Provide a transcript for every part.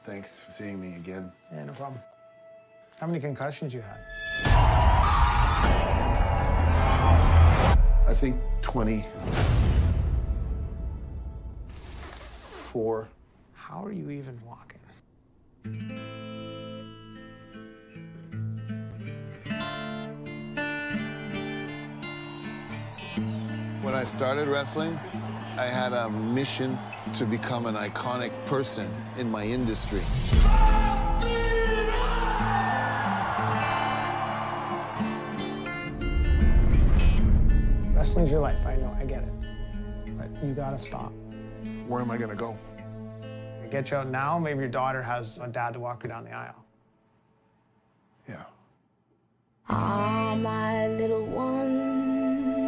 Thanks for seeing me again. Yeah, no problem. How many concussions you had? I think 24. How are you even walking? When I started wrestling, I had a mission to become an iconic person in my industry. Wrestling's your life, I know, I get it. But you gotta stop. Where am I gonna go? Get you out now, maybe your daughter has a dad to walk her down the aisle. Yeah. Ah, my little one,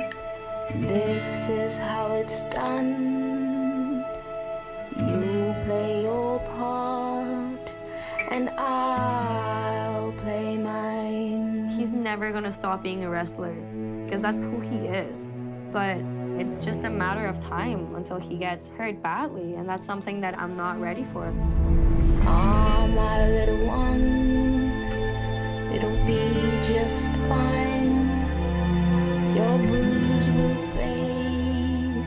this is how it's done. You play your part, and I'll play mine. He's never gonna stop being a wrestler, because that's who he is. But it's just a matter of time until he gets hurt badly, and that's something that I'm not ready for. Ah, my little one, it'll be just fine. Your bruise will fade,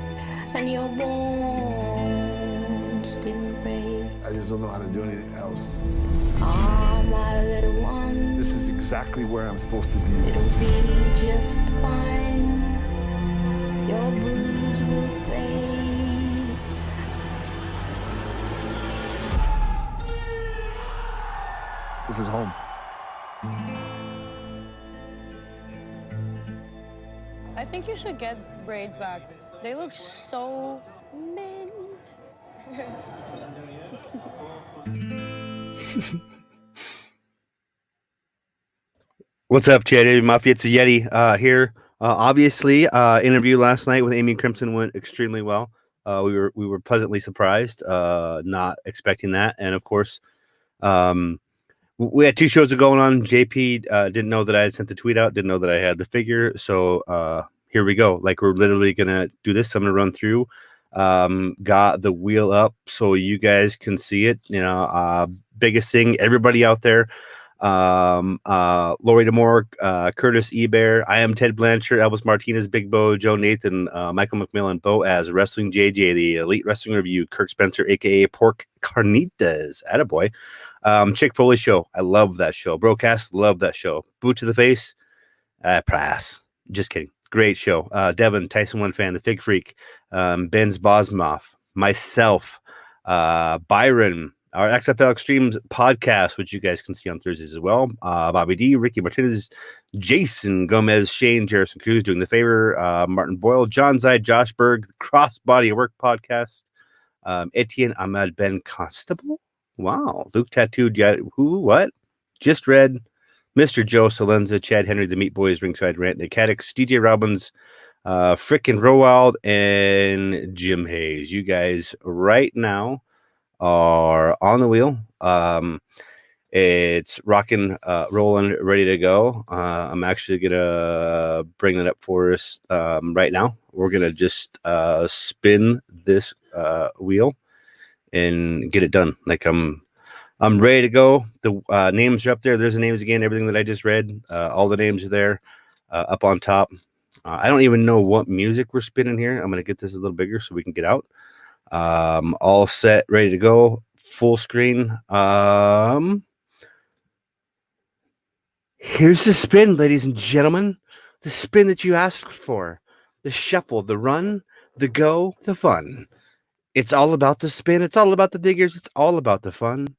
and your bones didn't break. I just don't know how to do anything else. Ah, my little one, This is exactly where I'm supposed to be. it'll be just fine. Your bruise will fade. This is home. I think you should get braids back. They look so mint. What's up, Chad Mafia? It's a Yeti here. Obviously, interview last night with Amy Crimson went extremely well. We were pleasantly surprised, not expecting that, and of course, we had two shows going on. JP didn't know that I had sent the tweet out, didn't know that I had the figure, so here we go. Like, we're literally gonna do this. I'm gonna run through. Got the wheel up so you guys can see it. You know, biggest thing, everybody out there. Lori Demore, Curtis Ebear, I am Ted Blanchard, Elvis Martinez, Big Bo, Joe Nathan, Michael McMillan, Boaz, Wrestling JJ, the Elite Wrestling Review, Kirk Spencer, aka Pork Carnitas, attaboy. Chick Foley Show, I love that show. Broadcast, love that show. Boot to the Face, pass. Just kidding. Great show. Devin, Tyson 1 fan, the Fig Freak, Ben's Bosmoff, myself, Byron, our XFL Extremes podcast, which you guys can see on Thursdays as well. Bobby D, Ricky Martinez, Jason Gomez, Shane Jerrison Cruz doing the favor, Martin Boyle, John Zide, Josh Berg, Crossbody Work podcast, Etienne Ahmed Ben Constable. Wow. Luke Tattooed, who, what? Just read. Mr. Joe Salenza, Chad Henry, the Meat Boys, Ringside Rant, Nick Haddix, DJ Robbins, Frickin' Rowild, and Jim Hayes. You guys right now are on the wheel. It's rocking, rolling, ready to go. I'm actually gonna bring that up for us right now. We're gonna just spin this wheel and get it done. Like, I'm ready to go. The names are up there. There's the names again. Everything that I just read, all the names are there, up on top. I don't even know what music we're spinning here. I'm gonna get this a little bigger so we can get out. All set, ready to go, full screen. Here's the spin, ladies and gentlemen. The spin that you asked for. The shuffle, the run, the go, the fun. It's all about the spin. It's all about the figures. It's all about the fun.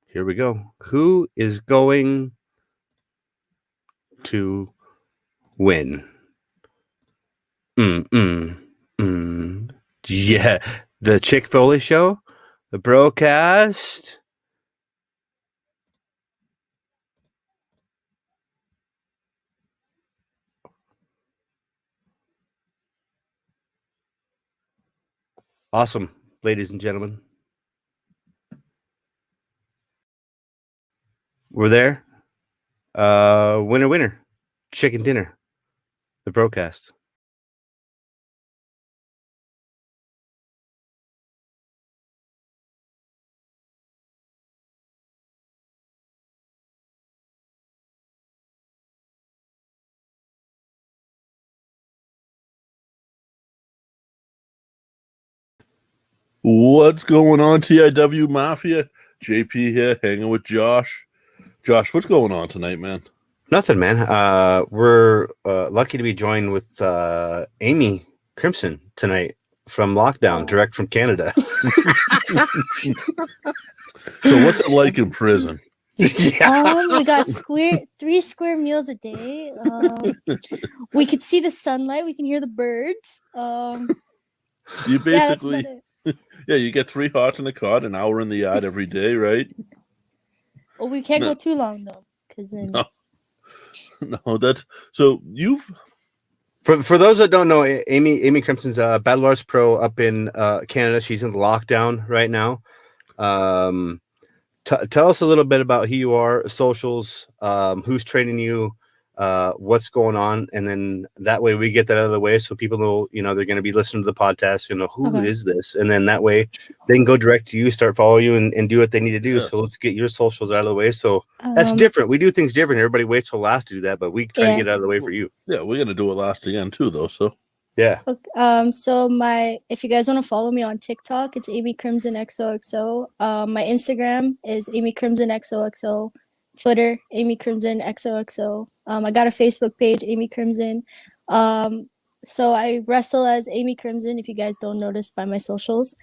Here we go. Who is going to win? Yeah, the Chick Foley Show, the broadcast. Awesome, ladies and gentlemen. We're there. Winner, winner. Chicken dinner. The broadcast. What's going on, TIW Mafia? JP here, hanging with Josh. Josh, what's going on tonight, man? Nothing, man. We're lucky to be joined with Amy Crimson tonight from lockdown, direct from Canada. So what's it like in prison? Yeah. We got 3 square meals a day. We could see the sunlight. We can hear the birds. You Yeah, that's basically, about it. yeah, you get 3 hots in the cot, an hour in the yard every day, right? Well, we can't No. go too long though, because then No. No, that's so you've For those that don't know, Amy Crimson's a Battle Arts Pro up in Canada. She's in lockdown right now. Tell us a little bit about who you are, socials, who's training you, what's going on, and then that way we get that out of the way so people know, they're going to be listening to the podcast, who is this, and then that way they can go direct to you, start following you, and do what they need to do. Yeah. So let's get your socials out of the way. So that's different. We do things different. Everybody waits till last to do that, but we try to get it out of the way for you. yeah, we're gonna do it last again too, though. So Yeah. Okay, so if you guys want to follow me on TikTok, it's Amy Crimson XOXO. My Instagram is Amy Crimson XOXO. Twitter, Amy Crimson XOXO. I got a Facebook page, Amy Crimson. So I wrestle as Amy Crimson, if you guys don't notice by my socials.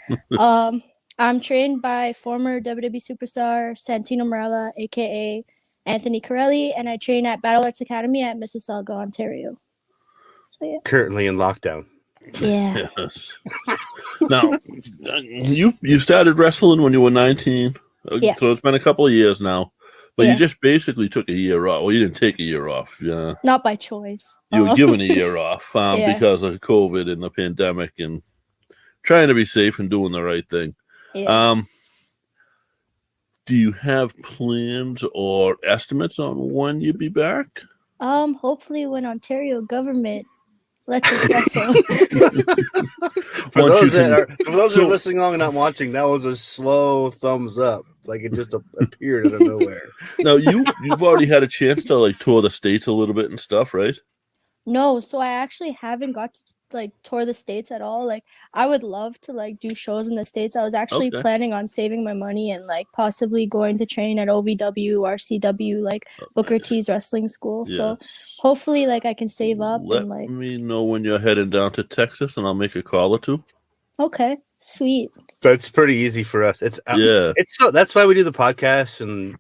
I'm trained by former WWE superstar Santino Marella, aka Anthony Corelli, and I train at Battle Arts Academy at Mississauga, Ontario. So yeah. Currently in lockdown. Yeah. yes. Now you started wrestling when you were 19. Yeah. So it's been a couple of years now. But Yeah. you just basically took a year off. Well, you didn't take a year off. Yeah. Not by choice. You were given a year off Yeah. because of COVID and the pandemic and trying to be safe and doing the right thing. Yeah. Do you have plans or estimates on when you'd be back? Hopefully when Ontario government lets us wrestle. For Once you those that can- are listening along and not watching, that was a slow thumbs up. Like it just appeared out of nowhere. Now you've already had a chance to like tour the States a little bit and stuff, right? No, so I actually haven't got to tour the States at all. Like I would love to do shows in the States. I was actually Okay. planning on saving my money and possibly going to train at OVW or CW, Booker T's wrestling school. So hopefully I can save up Let and me know when you're heading down to Texas, and I'll make a call or two. okay, sweet. That's pretty easy for us. It's that's why we do the podcast, and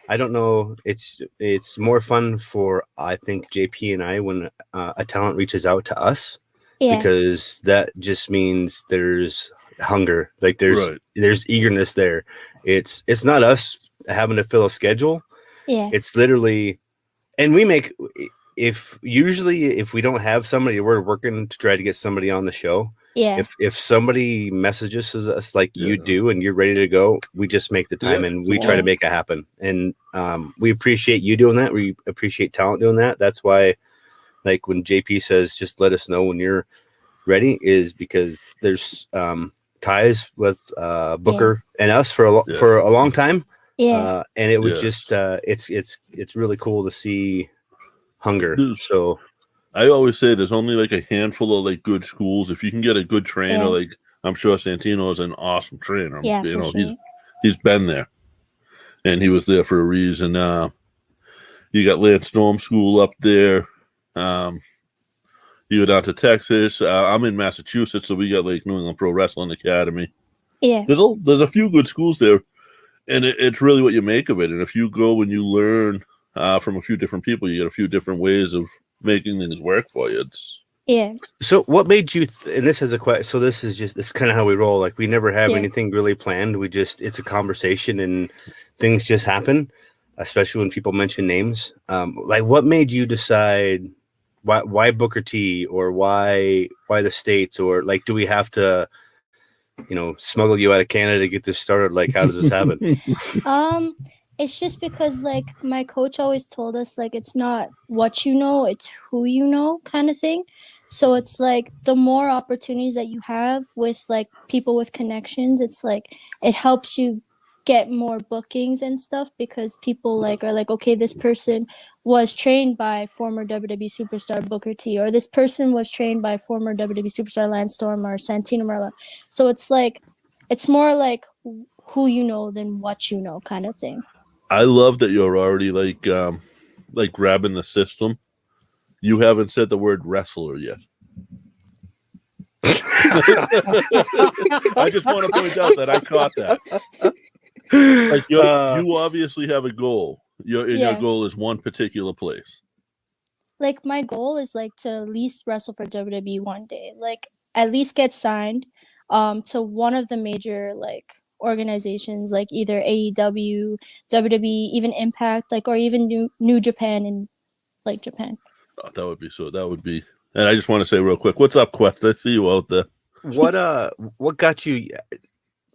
I don't know. It's more fun for I think JP and I when a talent reaches out to us. Yeah. Because that just means there's hunger, there's eagerness there. It's not us having to fill a schedule. Yeah. It's literally, and we make if we don't have somebody, we're working to try to get somebody on the show. Yeah. If somebody messages us like you do and you're ready to go, we just make the time and we try to make it happen. And we appreciate you doing that. We appreciate talent doing that. That's why. Like when JP says, just let us know when you're ready, is because there's ties with Booker and us for a long time. Yeah. And it was just it's really cool to see hunger. So I always say there's only a handful of good schools. If you can get a good trainer, I'm sure Santino is an awesome trainer. Yeah, for sure. He's been there, and he was there for a reason. You got Lance Storm School up there. You go down to Texas. I'm in Massachusetts, so we got New England Pro Wrestling Academy. Yeah. There's a few good schools there, and it's really what you make of it. And if you go and you learn from a few different people, you get a few different ways of making things work for you. Yeah. So what made you and this is a question, so this is kind of how we roll. We never have anything really planned. It's a conversation and things just happen, especially when people mention names. What made you decide why Booker T, or why the States, or do we have to smuggle you out of Canada to get this started? How does this happen? It's just because my coach always told us it's not what you know, it's who you know kind of thing. So it's the more opportunities that you have with people with connections, it's it helps you get more bookings and stuff, because people are okay, this person was trained by former WWE superstar Booker T, or this person was trained by former WWE superstar Lance Storm or Santino Marella. So it's it's more like who you know than what you know kind of thing. I love that you're already like grabbing the system. You haven't said the word wrestler yet. I just want to point out that I caught that. Like you obviously have a goal. Your goal is one particular place. Like my goal is like to at least wrestle for WWE one day. Like at least get signed to one of the major like organizations, like either AEW, WWE, even Impact, like or even New Japan and like Japan. Oh, that would be so. That would be. And I just want to say real quick, what's up, Quest? I see you out there. What got you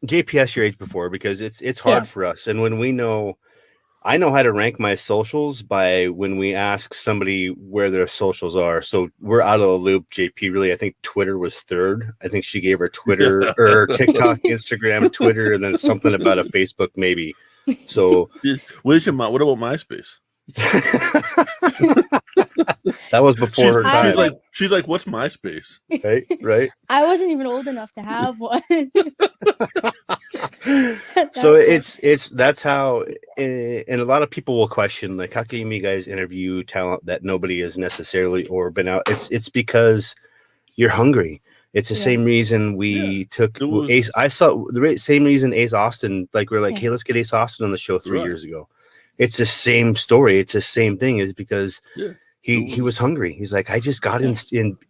JPS your age before? Because it's hard for us, and when we know, I know how to rank my socials by when we ask somebody where their socials are. So we're out of the loop. JP, really, I think Twitter was third. I think she gave her Twitter or TikTok, Instagram, Twitter, and then something about a Facebook maybe. So where's your what about MySpace? That was before her time. She's like, what's MySpace? Right. I wasn't even old enough to have one. So it's that's how, and a lot of people will question, like, how can you guys interview talent that nobody has necessarily or been out? It's because you're hungry. It's the same reason we took Ace. I saw the same reason Ace Austin, like, we're like, hey, let's get Ace Austin on the show 3 years ago. It's the same story. It's the same thing, is because he was hungry. He's like, I just got in,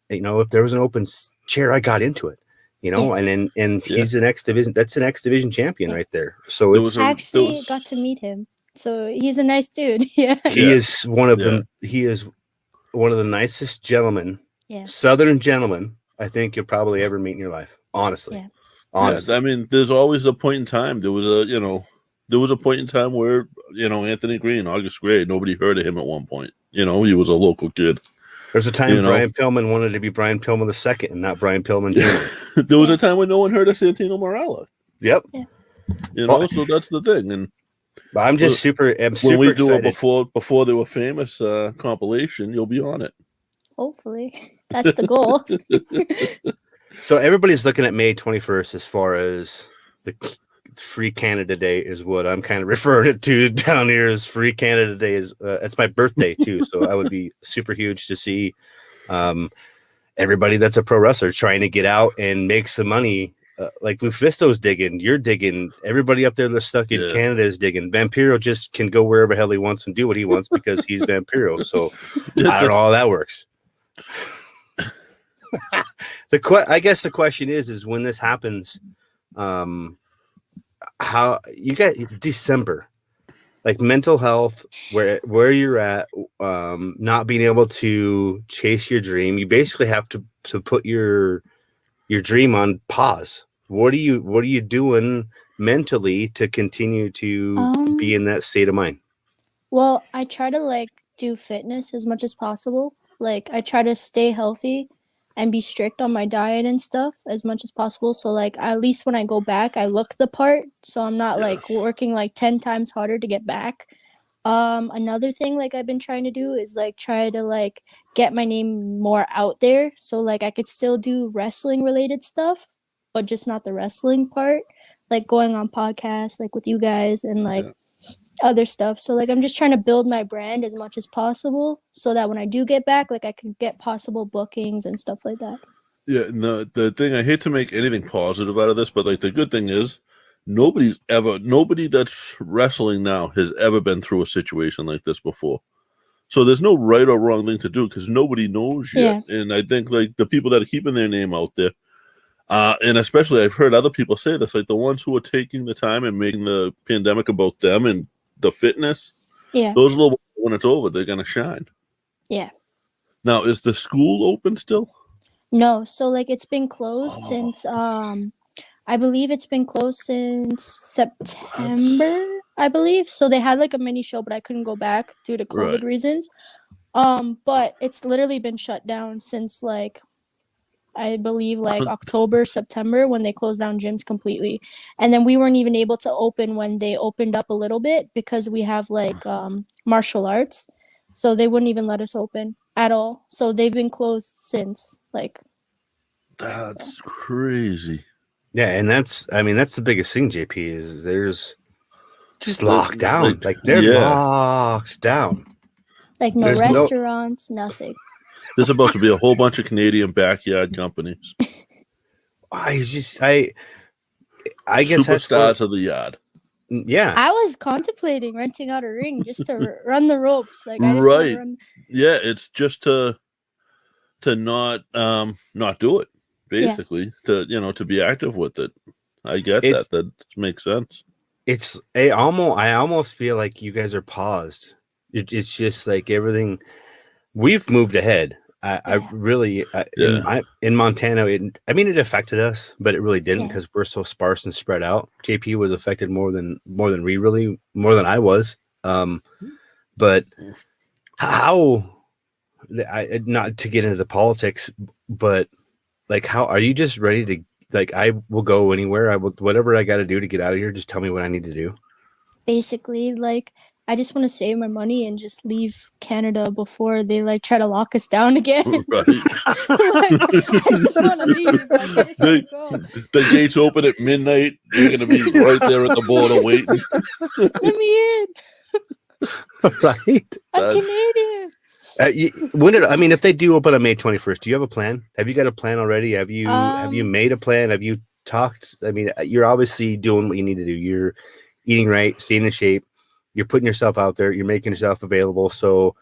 if there was an open chair, I got into it, and he's the next division. That's the next division champion right there. So I actually got to meet him. So he's a nice dude. He is one of the nicest gentlemen, Southern gentlemen, I think you'll probably ever meet in your life. Honestly. I mean, there's always a point in time. There was a point in time where, Anthony Green, August Gray, nobody heard of him at one point. He was a local kid. There's a time Brian Pillman wanted to be Brian Pillman II and not Brian Pillman Jr. There was a time when no one heard of Santino Marella. Yep. Yeah. So that's the thing. And I'm just super when we do excited. it before they were famous compilation, you'll be on it. Hopefully. That's the goal. So everybody's looking at May 21st as far as the Free Canada Day is what I'm kind of referring it to down here as Free Canada Day. Is it's my birthday too, so I would be super huge to see everybody that's a pro wrestler trying to get out and make some money. Like Lufisto's digging, you're digging, everybody up there that's stuck in Canada is digging. Vampiro just can go wherever hell he wants and do what he wants because he's Vampiro. So I don't know how that works. I guess the question is when this happens, how you get December, like mental health, where you're at, not being able to chase your dream. You basically have to put your dream on pause. What are you doing mentally to continue to be in that state of mind? Well, I try to do fitness as much as possible. I try to stay healthy and be strict on my diet and stuff as much as possible. So at least when I go back, I look the part. So I'm not working 10 times harder to get back. Another thing I've been trying to do is try to get my name more out there. So I could still do wrestling related stuff, but just not the wrestling part. Going on podcasts with you guys and other stuff. So I'm just trying to build my brand as much as possible so that when I do get back, I could get possible bookings and stuff like that. Yeah, no, the thing, I hate to make anything positive out of this, but the good thing is nobody that's wrestling now has ever been through a situation like this before. So there's no right or wrong thing to do because nobody knows yet. Yeah. And I think the people that are keeping their name out there, and especially I've heard other people say this, the ones who are taking the time and making the pandemic about them and the fitness, those little, when it's over, they're gonna shine. Yeah. Now, is the school open still? No, so it's been closed since I believe it's been closed since September, I believe. So they had a mini show, but I couldn't go back due to COVID reasons. But it's literally been shut down since I believe October, September, when they closed down gyms completely. And then we weren't even able to open when they opened up a little bit because we have martial arts. So they wouldn't even let us open at all. So they've been closed since That's crazy. Yeah, and that's the biggest thing, JP, is there's just The- locked down. Like they're yeah, Like locked down. no There's no- restaurants, nothing. there's about to be a whole bunch of Canadian backyard companies, I guess that's superstars of the yard. yeah. I was contemplating renting out a ring just to run the ropes. Like I just want Right. to run. Yeah, it's just to not do it, basically. To be active with it. I get It's- that makes sense. I almost feel like you guys are paused. It's just like everything. We've moved ahead. I really in Montana. It affected us, but it really didn't because we're so sparse and spread out. JP was affected more than more than I was. But how? Not to get into the politics, but like, how are you just ready to? Like, I will go anywhere. I will whatever I got to do to get out of here. Just tell me what I need to do. Basically, like I just want to save my money and just leave Canada before they like try to lock us down again. Right. I just want to leave. Like, I just want to go. The gates open at midnight. You're gonna be right there at the border waiting. Let me in. Right? I'm Canadian. If they do open on May 21st, do you have a plan? Have you got a plan already? Have you made a plan? Have you talked? I mean, you're obviously doing what you need to do. You're eating right, staying in shape. You're putting yourself out there. You're making yourself available. So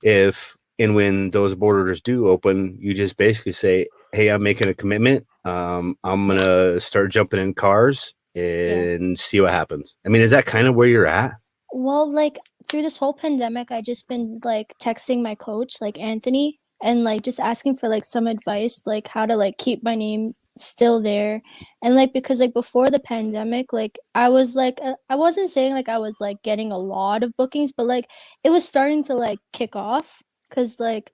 if and when those borders do open, you just basically say, hey, I'm making a commitment. I'm going to start jumping in cars and see what happens. I mean, is that kind of where you're at? Well, like through this whole pandemic, I just been like texting my coach, like Anthony, and like just asking for like some advice, like how to like keep my name still there. And like because like before the pandemic, like I was like I wasn't saying like I was like getting a lot of bookings, but like it was starting to like kick off because like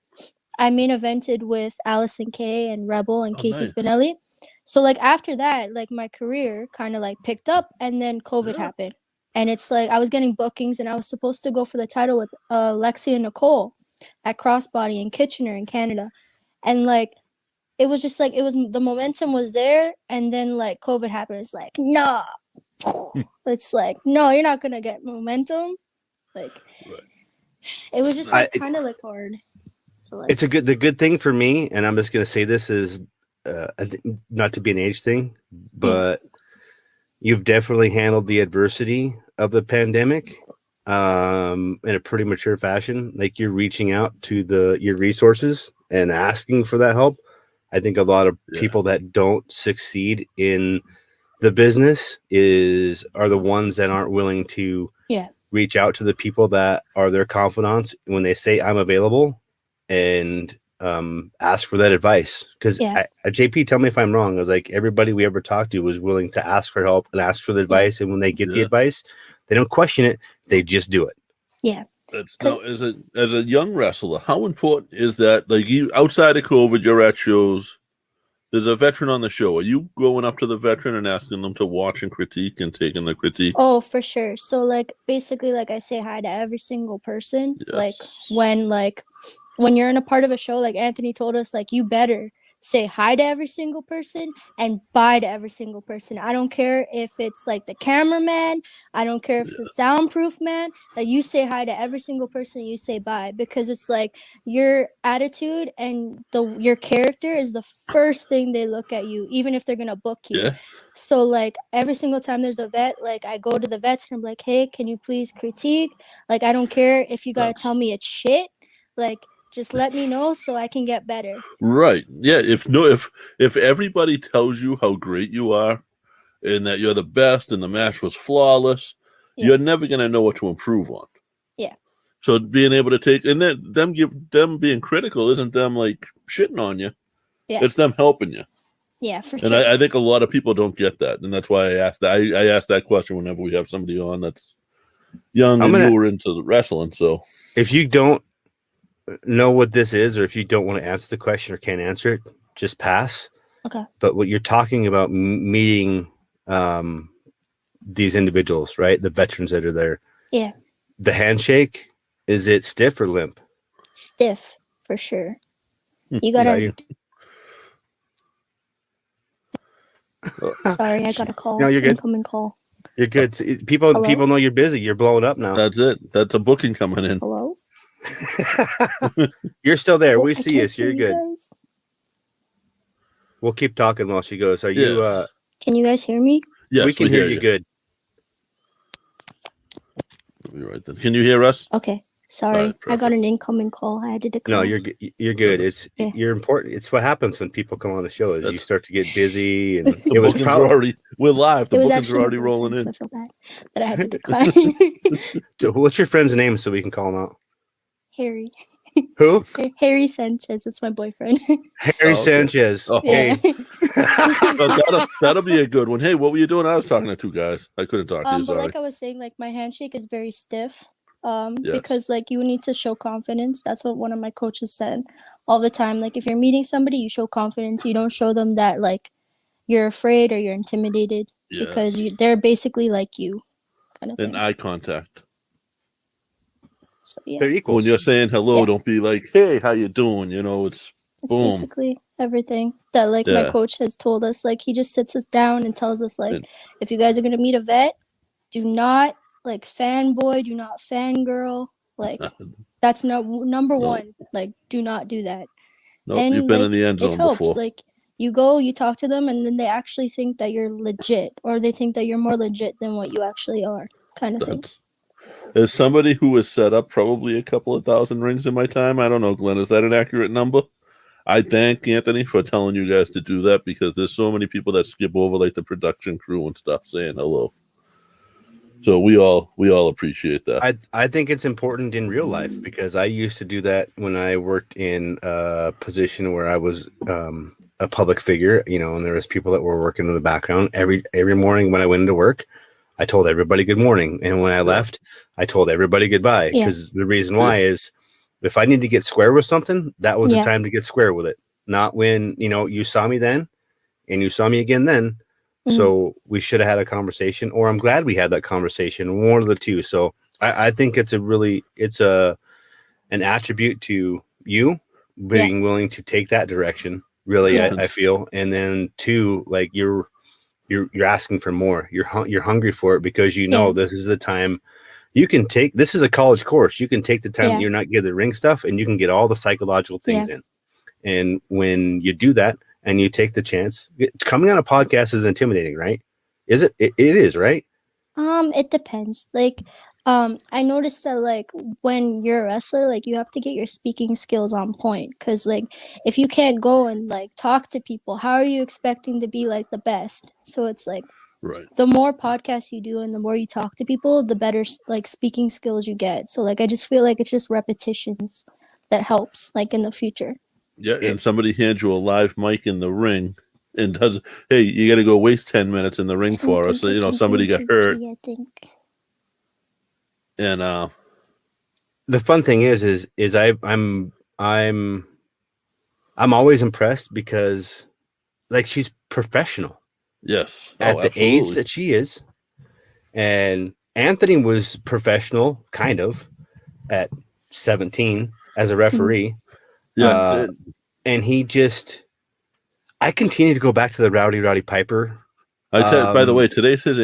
I main evented with Allison Kay and Rebel and Casey nice. Spinelli. So like after that, like my career kind of like picked up, and then COVID happened. And it's like I was getting bookings, and I was supposed to go for the title with Lexi and Nicole at Crossbody in Kitchener in Canada. And like it was just like the momentum was there, and then like COVID happened. It's like, no. It's like, no, you're not gonna get momentum. Like it was just like kind of like hard. So, like, The good thing for me, and I'm just gonna say this is not to be an age thing, but you've definitely handled the adversity of the pandemic in a pretty mature fashion. Like you're reaching out to your resources and asking for that help. I think a lot of people that don't succeed in the business are the ones that aren't willing to reach out to the people that are their confidants when they say I'm available and ask for that advice. Because JP, tell me if I'm wrong. I was like, everybody we ever talked to was willing to ask for help and ask for the advice. And when they get the advice, they don't question it. They just do it. Yeah. Now, as a young wrestler, how important is that? Like you, outside of COVID, you're at shows. There's a veteran on the show. Are you going up to the veteran and asking them to watch and critique and taking the critique? Oh, for sure. So like basically, like I say hi to every single person. Yes. Like when you're in a part of a show, like Anthony told us, like you better say hi to every single person and bye to every single person. I don't care if it's like the cameraman. I don't care if it's the soundproof man. That you say hi to every single person, you say bye, because it's like your attitude and your character is the first thing they look at you, even if they're gonna book you. Yeah. So like every single time there's a vet, like I go to the vets and I'm like, hey, can you please critique? Like I don't care if you gotta tell me it's shit. Like just let me know so I can get better. Right. Yeah. If everybody tells you how great you are and that you're the best and the match was flawless, you're never gonna know what to improve on. Yeah. So being able to take and then them being critical isn't them like shitting on you. Yeah. It's them helping you. Yeah, for And sure. I think a lot of people don't get that, and that's why I asked that. I ask that question whenever we have somebody on that's young and newer into the wrestling. So if you don't know what this is, or if you don't want to answer the question or can't answer it, just pass. Okay. But what you're talking about meeting these individuals, right? The veterans that are there. Yeah. The handshake, is it stiff or limp? Stiff, for sure. You gotta Sorry, I got a call. No, you're good. Incoming call. You're good. People Hello? know you're busy. You're blowing up now. That's it. That's a booking coming in. Hello? You're still there. Oh, We I see you. can't So hear you're you good. guys. We'll keep talking while she goes. Are you? Yes. Can you guys hear me? Yes, we can hear you good. Let me write that. Can you hear us? Okay. Sorry, Alright, I got an incoming call. I had to decline. No, you're good. Yeah. You're important. It's what happens when people come on the show is you That's- start to get busy, and The it was bookings probably are already. We're live. The It was bookings are actually already my rolling boyfriend, in. so I feel bad that I had to decline. So what's your friend's name so we can call him out? Harry. Who? Harry Sanchez. It's my boyfriend. Harry okay. Sanchez. Oh. Yeah. Hey, But that'll be a good one. Hey, what were you doing? I was talking to two guys. I couldn't talk to you. But Sorry. like I was saying, like my handshake is very stiff. Yes. Because like you need to show confidence. That's what one of my coaches said all the time. Like if you're meeting somebody, you show confidence. You don't show them that like you're afraid or you're intimidated Yes. because they're basically like you, kind of And thing. eye contact. So yeah, they're When equals. you're saying hello, Yeah. don't be like, "Hey, how you doing?" You know, it's it's boom. basically everything that like my Yeah. coach has told us. Like he just sits us down and tells us like, And- if you guys are gonna meet a vet, do not like fanboy, do not fangirl. Like that's number No. one. Like do not do that. Nope, And you've been in like the end it zone helps. before. Like you go, you talk to them, and then they actually think that you're legit, or they think that you're more legit than what you actually are, kind of thing. That's, as somebody who has set up probably a couple of thousand rings in my time, I don't know, Glenn, is that an accurate number? I thank Anthony for telling you guys to do that because there's so many people that skip over like the production crew and stuff saying hello. So we all appreciate that. I think it's important in real life because I used to do that when I worked in a position where I was a public figure, you know, and there was people that were working in the background. Every morning when I went into work, I told everybody good morning, and when I left, I told everybody goodbye. Yeah. Because the reason why is if I need to get square with something, that was the Yeah. time to get square with it, not when you saw me then, and you saw me again then. Mhm. So we should have had a conversation, or I'm glad we had that conversation. One of the two. So I think it's an attribute to you being willing to take that direction. Really, Yeah. I feel. And then two, like you're asking for more. You're hungry for it because you know this is the time you can take. This is a college course. You can take the time that you're not getting the ring stuff, and you can get all the psychological things in. And when you do that, and you take the chance, coming on a podcast is intimidating, right? Is it? It is, right? It depends. Like, I noticed that like when you're a wrestler, like you have to get your speaking skills on point. Cause like if you can't go and like talk to people, how are you expecting to be like the best? So it's like Right. the more podcasts you do and the more you talk to people, the better like speaking skills you get. So like I just feel like it's just repetitions that helps like in the future. Yeah, and somebody hands you a live mic in the ring and does, hey, you got to go waste 10 minutes in the ring for us. So, you know, somebody got hurt. I think. And The fun thing is I'm always impressed because like she's professional yes, at the absolutely. age that she is, and Anthony was professional kind of at 17 as a referee. Yeah, And he just, I continue to go back to the Rowdy Piper. by the way, today's his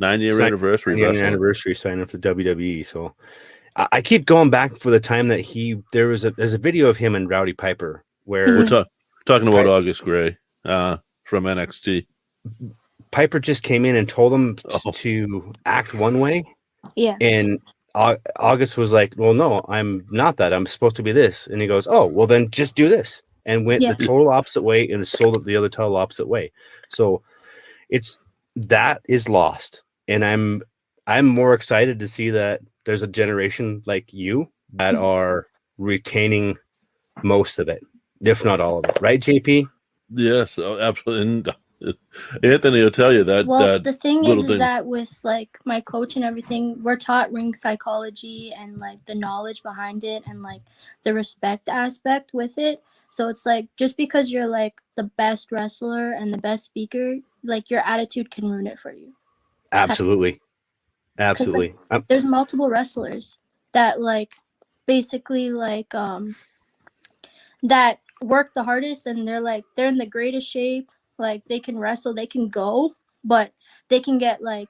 9-year anniversary. Anniversary signing up to WWE. So I keep going back for the time that there's a video of him and Rowdy Piper where We're talking about August Gray from NXT. Piper just came in and told him to act one way. Yeah. And August was like, well, no, I'm not that. I'm supposed to be this. And he goes, oh, well, then just do this. And went the total opposite way and sold it the other total opposite way. So that is lost. And I'm more excited to see that there's a generation like you that are retaining most of it, if not all of it. Right, JP? Yes, absolutely. And Anthony will tell you that. Well, the thing is thing. that with like my coach and everything, we're taught ring psychology and like the knowledge behind it and like the respect aspect with it. So it's like just because you're like the best wrestler and the best speaker, like your attitude can ruin it for you. Absolutely. Absolutely. Like, there's multiple wrestlers that like basically like that work the hardest and they're in the greatest shape Like they can wrestle, they can go, but they can get like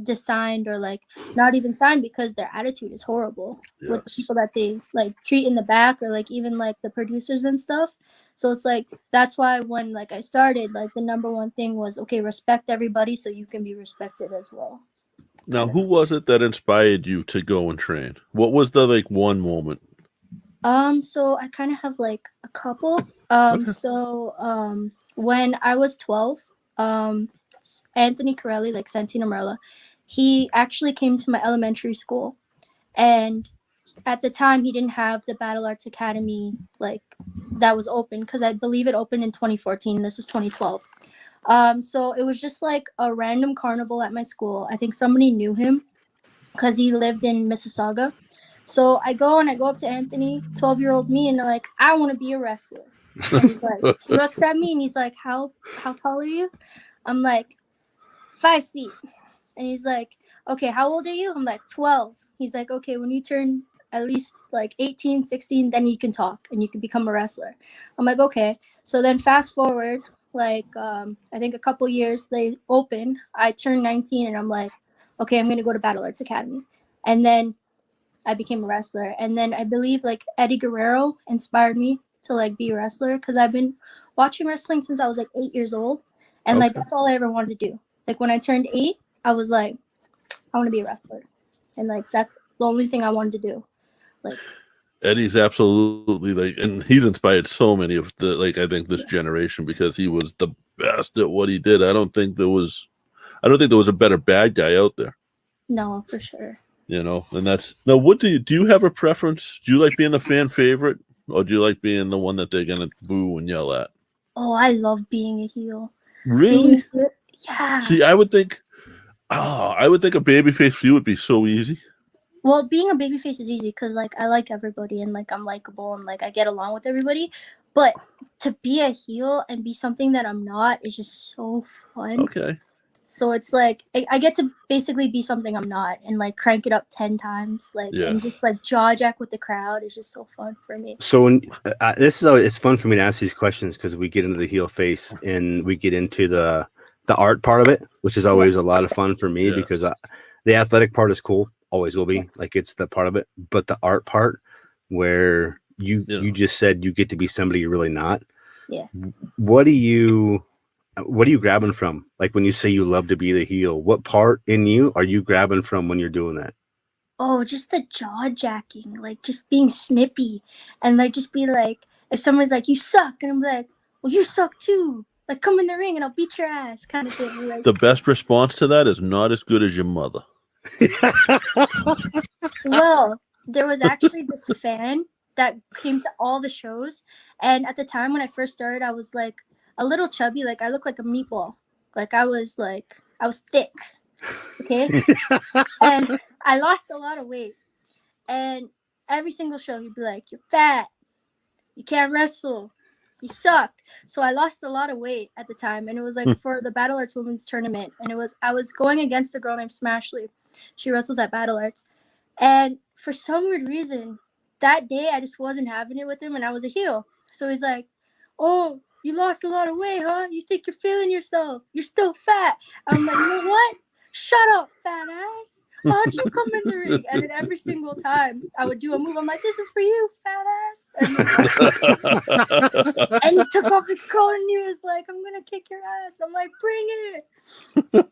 designed or like not even signed because their attitude is horrible with the Yes. people that they like treat in the back or like even like the producers and stuff. So it's like that's why when like I started, like the number one thing was okay, respect everybody so you can be respected as well. Now, who was it that inspired you to go and train? What was the like one moment? So I kind of have like a couple. Okay. So when I was 12, Anthony Corelli, like Santino Marella, he actually came to my elementary school, and at the time he didn't have the Battle Arts Academy like that was open because I believe it opened in 2014. This is 2012. So it was just like a random carnival at my school. I think somebody knew him because he lived in Mississauga. So I go up to Anthony, 12-year-old me, and I'm like, I want to be a wrestler. And he's like, he looks at me and he's like, how tall are you? I'm like, 5 feet. And he's like, okay, how old are you? I'm like, 12. He's like, okay, when you turn at least like 18, 16, then you can talk and you can become a wrestler. I'm like, okay. So then fast forward, like, I think a couple years they open, I turned 19 and I'm like, okay, I'm going to go to Battle Arts Academy. And then I became a wrestler. And then I believe like Eddie Guerrero inspired me to like be a wrestler because I've been watching wrestling since I was like 8 years old. And like, that's all I ever wanted to do. Like when I turned 8, I was like, I want to be a wrestler. And like, that's the only thing I wanted to do. Like, Eddie's absolutely like, and he's inspired so many of the like I think this generation because he was the best at what he did. I don't think there was a better bad guy out there. no, for sure. You know, and that's now. What do you have a preference? Do you like being the fan favorite, or do you like being the one that they're gonna boo and yell at? Oh, I love being a heel. Really? Yeah. See, I would think a babyface for you would be so easy. Well, being a babyface is easy because like I like everybody and like I'm likable and like I get along with everybody. But to be a heel and be something that I'm not is just so fun. Okay. So it's like I get to basically be something I'm not and like crank it up 10 times, like and just like jaw jack with the crowd is just so fun for me. So when this is always, it's fun for me to ask these questions because we get into the heel face and we get into the art part of it, which is always a lot of fun for me because the athletic part is cool, always will be, like it's the part of it, but the art part where you just said you get to be somebody you're really not. Yeah. What are you grabbing from? Like when you say you love to be the heel, what part in you are you grabbing from when you're doing that? Oh, just the jaw jacking, like just being snippy and like just be like, if someone's like, you suck, and I'm like, well, you suck too. Like, come in the ring and I'll beat your ass, kind of thing. Like, the best response to that is not as good as your mother. Well, there was actually this fan that came to all the shows, and at the time when I first started, I was like a little chubby, like I looked like a meatball, like I was thick, okay, and I lost a lot of weight, and every single show he'd be like, "You're fat, you can't wrestle, you suck." So I lost a lot of weight at the time, and it was like for the Battle Arts Women's Tournament, and I was going against a girl named Smashley. She wrestles at Battle Arts, and for some weird reason, that day I just wasn't having it with him, and I was a heel. So he's like, "Oh, you lost a lot of weight, huh? You think you're feeling yourself? You're still fat." I'm like, "You know what? Shut up, fat ass. Why don't you come in the ring?" And then every single time I would do a move, I'm like, "This is for you, fat ass." And he took off his coat and he was like, "I'm gonna kick your ass." I'm like, "Bring it."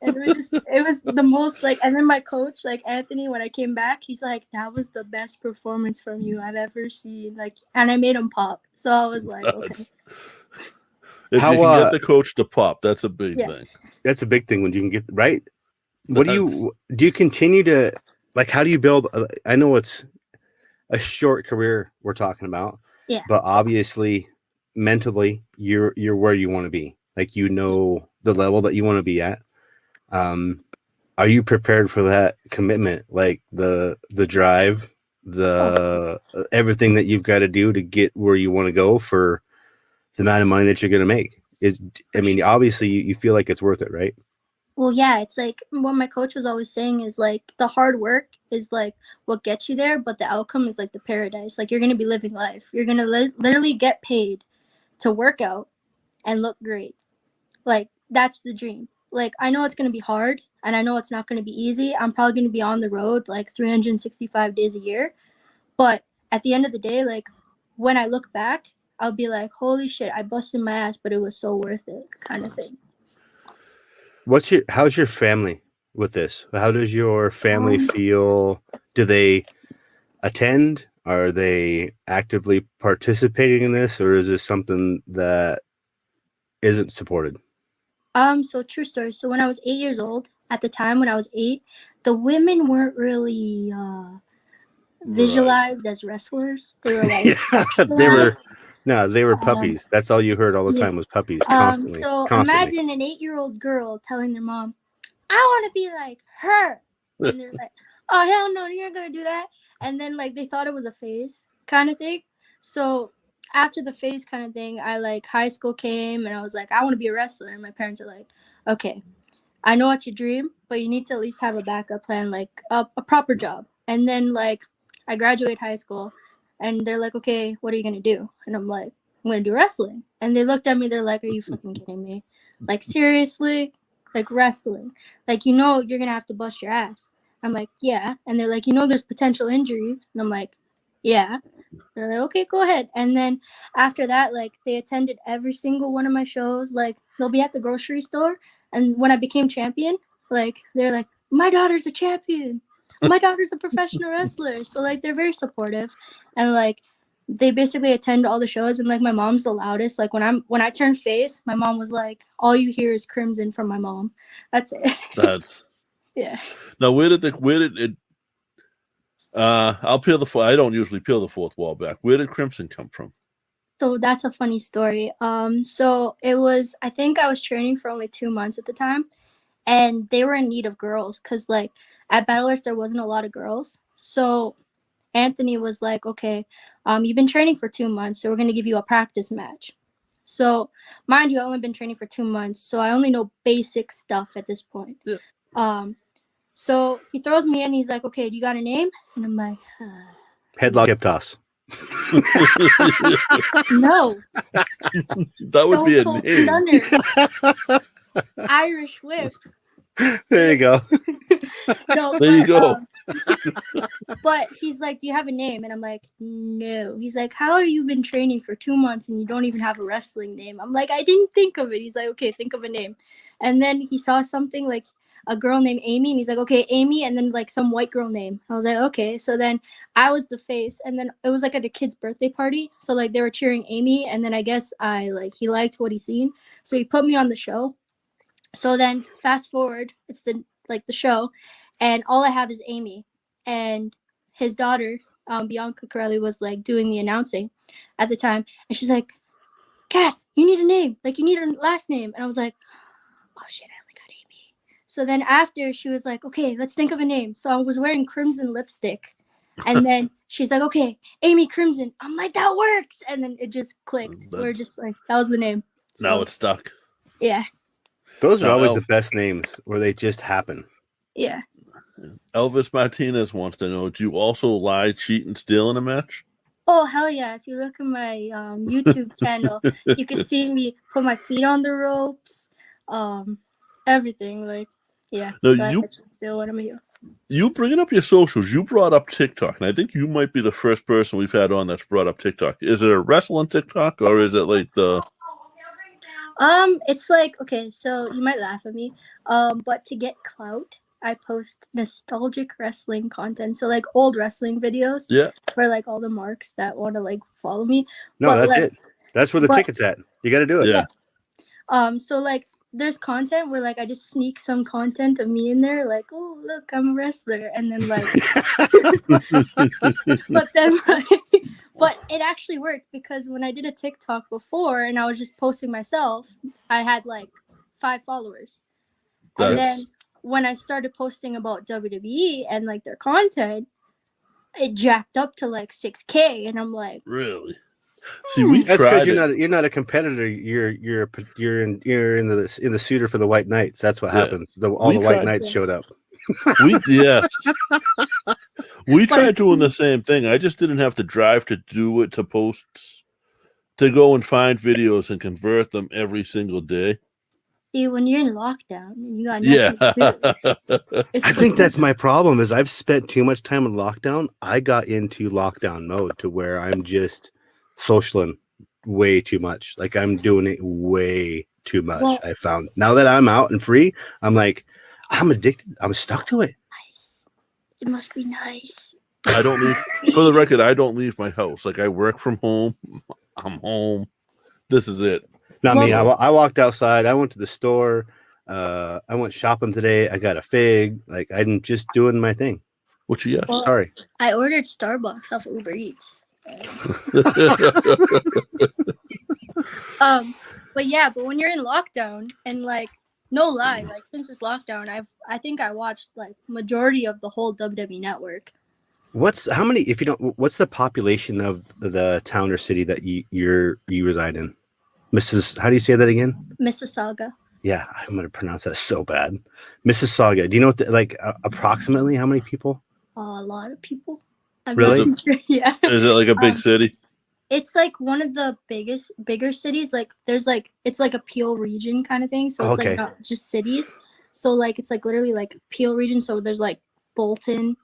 And it was the most like, and then my coach, like Anthony, when I came back, he's like, "That was the best performance from you I've ever seen." Like, and I made him pop. So I was like, okay. If you can get the coach to pop, that's a big thing. That's a big thing when you can get right. What do you continue to like? How do you build? I know it's a short career we're talking about, but obviously mentally you're where you want to be. Like, you know, the level that you want to be at. Are you prepared for that commitment? Like the drive, everything that you've got to do to get where you want to go for the amount of money that you're going to make obviously you feel like it's worth it, right? Well, yeah, it's like what my coach was always saying is like the hard work is like what gets you there, but the outcome is like the paradise. Like, you're going to be living life. You're going to literally get paid to work out and look great. Like, that's the dream. Like, I know it's going to be hard and I know it's not going to be easy. I'm probably going to be on the road like 365 days a year. But at the end of the day, like, when I look back, I'll be like, holy shit, I busted my ass, but it was so worth it, kind of thing. How's your family with this? How does your family feel? Do they attend? Are they actively participating in this, or is this something that isn't supported? So true story. So when I was 8 years old, at the time when I was 8, the women weren't really visualized as wrestlers. They were like they were puppies. That's all you heard all the time was puppies constantly. So constantly. imagine an 8-year-old girl telling their mom, I want to be like her. And they're like, oh, hell no, you're going to do that. And then like they thought it was a phase kind of thing. So after the phase kind of thing, I like high school came and I was like, I want to be a wrestler. And my parents are like, okay, I know it's your dream, but you need to at least have a backup plan, like a proper job. And then like I graduate high school and they're like, okay, what are you going to do? And I'm like, I'm going to do wrestling. And they looked at me. They're like, are you fucking kidding me? Like, seriously? Like, wrestling? Like, you know, you're going to have to bust your ass. I'm like, yeah. And they're like, you know, there's potential injuries. And I'm like, yeah. They're like, okay, go ahead. And then after that, like, they attended every single one of my shows. Like, they'll be at the grocery store. And when I became champion, like, they're like, my daughter's a champion. My daughter's a professional wrestler. So, like, they're very supportive. And, like, they basically attend all the shows. And, like, my mom's the loudest. Like, when I turned face, my mom was like, all you hear is Crimson from my mom. That's it. That's yeah. Now, where did it? I'll peel the. I don't usually peel the fourth wall back. Where did Crimson come from? So that's a funny story. So it was, I think I was training for only 2 months at the time, and they were in need of girls because like at Battle Earth there wasn't a lot of girls. So Anthony was like, okay, you've been training for 2 months, so we're gonna give you a practice match. So mind you, I've only been training for 2 months, so I only know basic stuff at this point. Yeah. So he throws me in. He's like, okay, do you got a name? And I'm like, Headlock hip toss. no. That would be a name. Thunder. Irish Whip. There you go. No, there you go. But he's like, do you have a name? And I'm like, no. He's like, how have you been training for 2 months and you don't even have a wrestling name? I'm like, I didn't think of it. He's like, okay, think of a name. And then he saw something like a girl named Amy, and he's like, okay, Amy, and then like some white girl name. I was like, okay. So then I was the face, and then it was like at a kid's birthday party. So like they were cheering Amy, and then I guess he liked what he seen. So he put me on the show. So then fast forward, it's the show, and all I have is Amy, and his daughter, Bianca Corelli, was like doing the announcing at the time, and she's like, Cass, you need a name, like you need a last name. And I was like, oh shit, I only got Amy. So then after she was like, okay, let's think of a name. So I was wearing crimson lipstick, and then she's like, okay, Amy Crimson. I'm like, that works, and then it just clicked. We're just like, that was the name. So, now it's stuck. Yeah. Those are always the best names where they just happen. Yeah. Elvis Martinez wants to know, do you also lie, cheat, and steal in a match? Oh, hell yeah. If you look at my YouTube channel, you can see me put my feet on the ropes, everything. Like, yeah. No, so I can steal when I'm here. You bringing up your socials, you brought up TikTok, and I think you might be the first person we've had on that's brought up TikTok. Is it a wrestling TikTok, or is it like the... It's like, okay, so you might laugh at me, but to get clout, I post nostalgic wrestling content, so like old wrestling videos. Yeah. For like all the marks that want to like follow me. No, that's it. That's where the ticket's at. You got to do it. Yeah. So like there's content where like I just sneak some content of me in there, like, oh look, I'm a wrestler, and then like, but then like, but it actually worked because when I did a TikTok before and I was just posting myself, I had like 5 followers. And then when I started posting about WWE and like their content, it jacked up to like 6K, and I'm like, really? See, we that's because you're not a competitor. You're in the suitor for the White Knights. That's what happens. All the White Knights showed up. We tried doing the same thing. I just didn't have to drive to do it, to post, to go and find videos and convert them every single day. See, when you're in lockdown, you got Yeah. nothing to do. I think that's my problem is I've spent too much time in lockdown. I got into lockdown mode to where I'm just socialing way too much. Like I'm doing it way too much. Well- I found now that I'm out and free, I'm like, I'm addicted. I'm stuck to it. Nice. It must be nice. I don't leave. For the record, I don't leave my house. Like I work from home. I'm home. This is it. Not me. Well- I walked outside. I went to the store. I went shopping today. I got a fig. Like I'm just doing my thing. What you got? Well, Sorry. I ordered Starbucks off Uber Eats. But yeah, but when you're in lockdown and like no lie, like since this lockdown, I think I watched like majority of the whole WWE network. What's the population of the town or city that you reside in? Mrs. How do you say that again? Mississauga. Yeah, I'm gonna pronounce that so bad. Mississauga. Do you know what approximately how many people? A lot of people. I'm Really? not too sure. Yeah. Is it like a big city? It's like one of the bigger cities. Like there's like it's like a Peel region kind of thing. So it's Okay. like not just cities. So like it's like literally like Peel region. So there's like Bolton,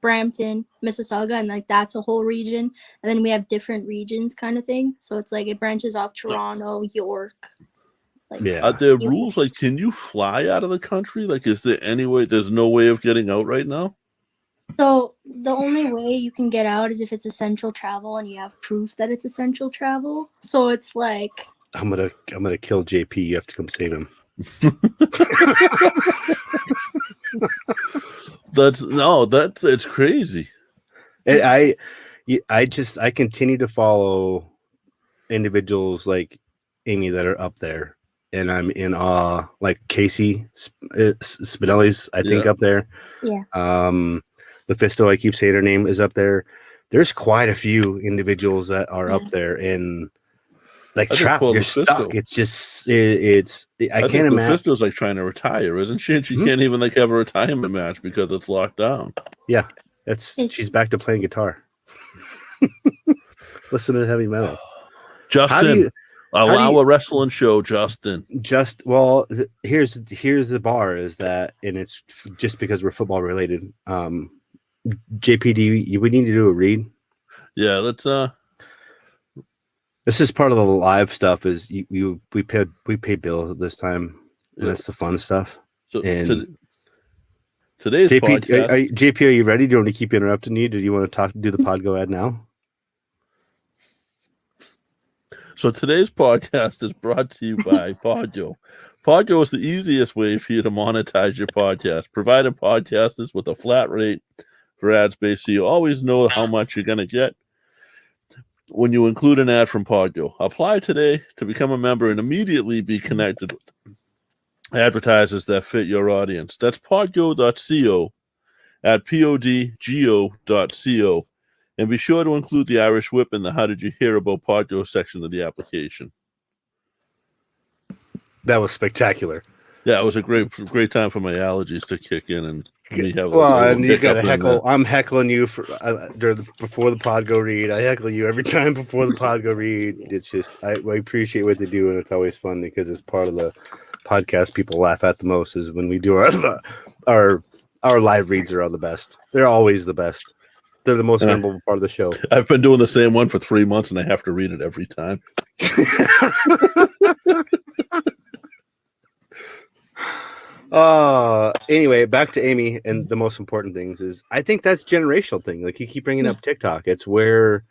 Brampton, Mississauga, and like that's a whole region. And then we have different regions kind of thing. So it's like it branches off Toronto, York. Like, Yeah. Are there rules like can you fly out of the country? Like is there any way? There's no way of getting out right now. So the only way you can get out is if it's essential travel and you have proof that it's essential travel. So it's like I'm gonna kill JP. You have to come save him. It's crazy. And I continue to follow individuals like Amy that are up there, and I'm in awe. Like Casey Spinelli's, I think, Yeah. up there. Yeah. Lufisto, I keep saying her name, is up there. There's quite a few individuals that are up there, and like I think trapped. poor You're Lufisto- stuck. It's just I can't think imagine. Lufisto's like trying to retire, isn't she? And she can't even like have a retirement match because it's locked down. Yeah, she's back to playing guitar. Listen to heavy metal. Justin, how do allow you- a wrestling show, Justin. Here's the bar is that, and it's just because we're football related. JPD, we need to do a read. Yeah, let's This is part of the live stuff. Is we pay Bill this time. And that's the fun stuff. so And today's JP, podcast. JP, are you ready? Do you want to keep interrupting you? Do you want to do the Podgo ad now? So today's podcast is brought to you by Podgo. Podgo is the easiest way for you to monetize your podcast, providing podcasters with a flat rate for ad space, so you always know how much you're going to get when you include an ad from Podgo. Apply today to become a member and immediately be connected with advertisers that fit your audience. That's podgo.co at podgo.co. And be sure to include the Irish Whip in the How Did You Hear About Podgo section of the application. That was spectacular. Yeah, it was a great time for my allergies to kick in and me have And you got to hiccup in heckle. there. I'm heckling you for before the Podgo read. I heckle you every time before the Podgo read. It's just I appreciate what they do, and it's always fun because it's part of the podcast people laugh at the most is when we do our live reads are the best. They're always the best. They're the most memorable part of the show. I've been doing the same one for 3 months, and I have to read it every time. Anyway, back to Amy, and the most important things is I think that's generational thing. Like you keep bringing up TikTok. It's where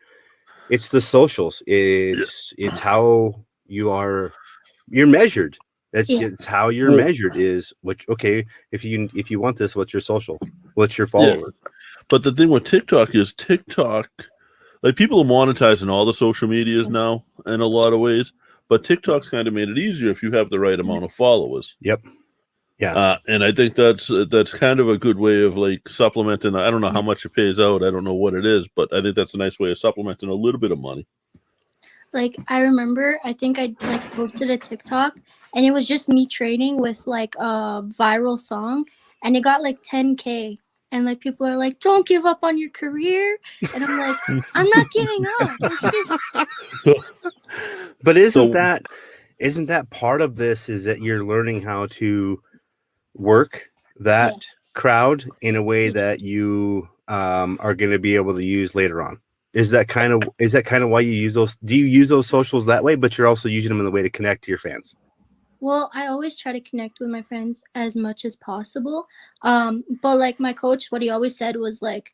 it's the socials. It's how you're measured. It's how you're measured is which okay, if you want this, what's your social? What's your followers? Yeah. But the thing with TikTok is like people are monetizing all the social medias now in a lot of ways, but TikTok's kind of made it easier if you have the right amount of followers. Yep. Yeah. And I think that's kind of a good way of like supplementing. I don't know how much it pays out. I don't know what it is, but I think that's a nice way of supplementing a little bit of money. Like I remember, I think I like posted a TikTok, and it was just me training with like a viral song, and it got like 10K, and like people are like, "Don't give up on your career," and I'm like, "I'm not giving up." It's just... But isn't isn't that part of this is that you're learning how to work that crowd in a way that you are going to be able to use later on? Is that kind of why you use those? Do you use those socials that way, but you're also using them in the way to connect to your fans? Well, I always try to connect with my friends as much as possible. But like my coach, what he always said was like,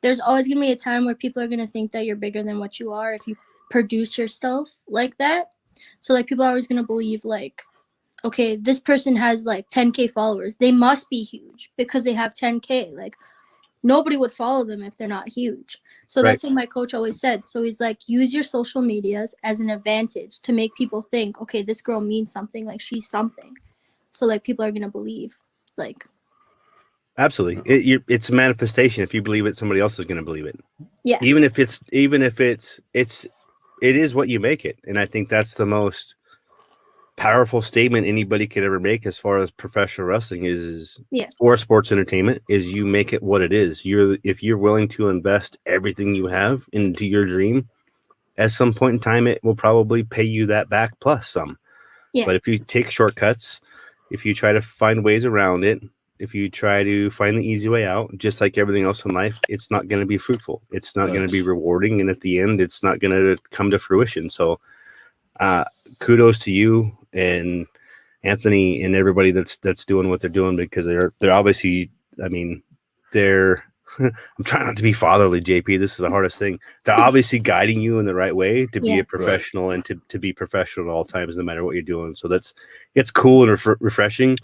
there's always gonna be a time where people are gonna think that you're bigger than what you are if you produce yourself like that. So like people are always gonna believe like, okay, this person has like 10K followers. They must be huge because they have 10K. Like nobody would follow them if they're not huge. So Right. that's what my coach always said. So he's like, use your social medias as an advantage to make people think, okay, this girl means something, like she's something. So like people are gonna believe, like. Absolutely, it's a manifestation. If you believe it, somebody else is going to believe it. Yeah. Even if it is what you make it, and I think that's the most powerful statement anybody could ever make as far as professional wrestling is or sports entertainment is you make it what it is. If you're willing to invest everything you have into your dream, at some point in time it will probably pay you that back plus some. But if you take shortcuts, if you try to find ways around it, if you try to find the easy way out, just like everything else in life, it's not going to be fruitful. It's not going to be rewarding, and at the end it's not going to come to fruition. So kudos to you and Anthony and everybody that's doing what they're doing, because they're obviously, I mean, they're I'm trying not to be fatherly, JP. This is the hardest thing. They're obviously guiding you in the right way to be a professional and to be professional at all times, no matter what you're doing. So it's cool and refreshing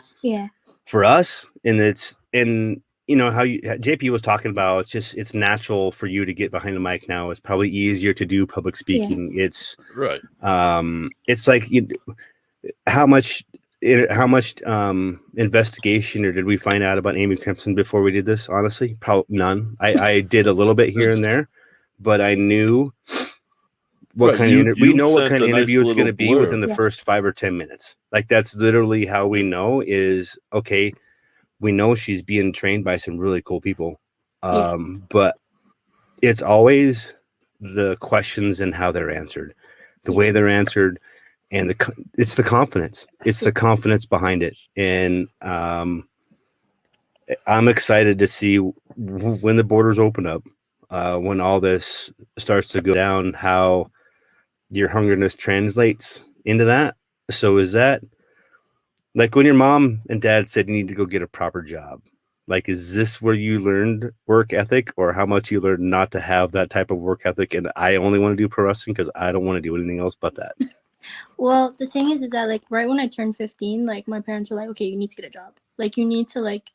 for us. And you know how JP was talking about, it's natural for you to get behind the mic now. It's probably easier to do public speaking. It's it's like how much investigation or did we find out about Amy Crimson before we did this? Honestly, probably none. I did a little bit here and there, but I knew what kind of we know what kind of interview it's going to be within the first 5 or 10 minutes. Like that's literally how we know is okay. We know she's being trained by some really cool people, but it's always the questions and how they're answered, the way they're answered. And it's the confidence. It's the confidence behind it. And I'm excited to see when the borders open up, when all this starts to go down, how your hungriness translates into that. So is that like when your mom and dad said you need to go get a proper job? Like, is this where you learned work ethic, or how much you learned not to have that type of work ethic? And I only want to do pro wrestling because I don't want to do anything else but that. Well, the thing is that like right when I turned 15, like my parents were like, okay, you need to get a job. Like you need to like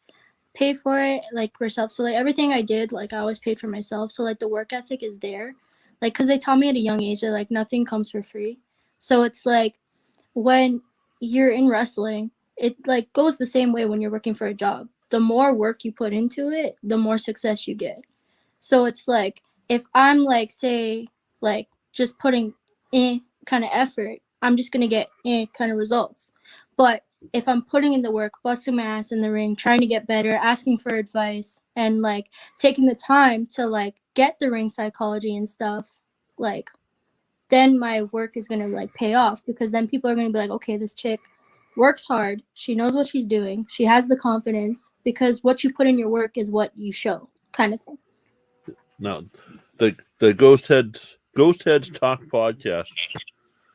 pay for it like yourself. So like everything I did, like I always paid for myself. So like the work ethic is there. Like because they taught me at a young age that like nothing comes for free. So it's like when you're in wrestling, it like goes the same way when you're working for a job. The more work you put into it, the more success you get. So it's like if I'm like say like just putting in kind of effort, I'm just gonna get kind of results. But if I'm putting in the work, busting my ass in the ring, trying to get better, asking for advice, and like taking the time to like get the ring psychology and stuff, like then my work is gonna like pay off, because then people are gonna be like, okay, this chick works hard, she knows what she's doing, she has the confidence, because what you put in your work is what you show, kind of thing. Now, the Ghost Heads Talk podcast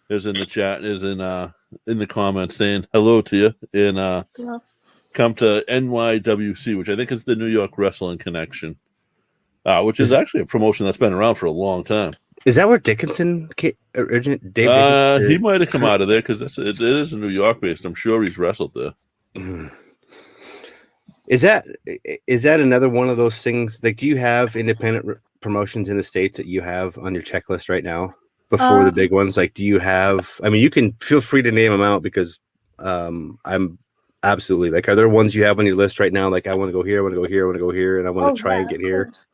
is in the chat, is in the comments saying hello to you, and come to NYWC, which I think is the New York Wrestling Connection, which is actually a promotion that's been around for a long time. Is that where Dickinson originated? He might have come out of there because it is New York based. I'm sure he's wrestled there. Is that another one of those things? Like, do you have independent promotions in the States that you have on your checklist right now before the big ones? Like, do you have? I mean, you can feel free to name them out, because I'm absolutely like. Are there ones you have on your list right now? Like, I want to go here, I want to go here, I want to go here, and I want to try and get here. Course.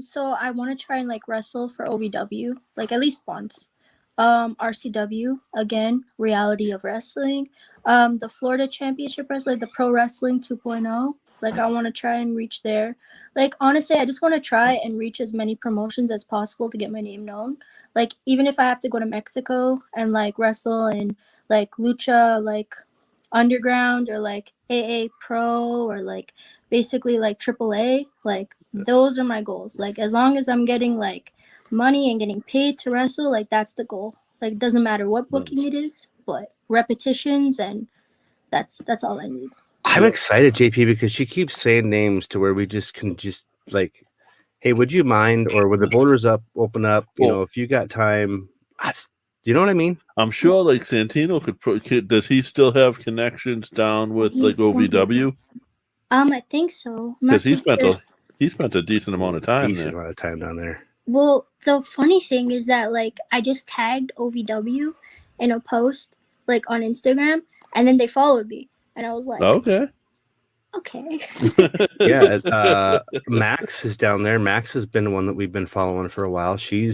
So I want to try and like wrestle for OVW, like at least once. RCW, again, Reality of Wrestling. The Florida Championship Wrestling, the Pro Wrestling 2.0. Like I want to try and reach there. Like honestly, I just want to try and reach as many promotions as possible to get my name known. Like even if I have to go to Mexico and like wrestle in like lucha, like underground or like AA Pro or like basically like AAA, like those are my goals. Like as long as I'm getting like money and getting paid to wrestle, like that's the goal. Like it doesn't matter what booking it is, but repetitions and that's all I need. I'm excited, JP, because she keeps saying names to where we just can just like, hey, would you mind? Or when the borders open up, you know, if you got time, do you know what I mean? I'm sure like Santino does he still have connections down with like OVW? I think so. Because he spent a decent amount of time down there. Well, the funny thing is that like I just tagged OVW in a post like on Instagram, and then they followed me, and I was like, okay. Yeah, Max is down there. Max has been one that we've been following for a while. She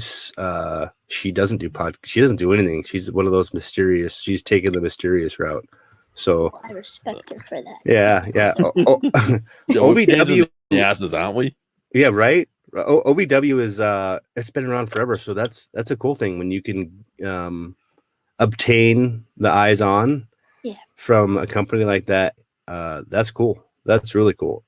doesn't do anything. She's one of those mysterious. She's taken the mysterious route. So I respect her for that. Yeah. OVW asses, aren't we? Yeah, right. OVW is it's been around forever, so that's a cool thing when you can obtain the eyes on from a company like that. That's cool. That's really cool.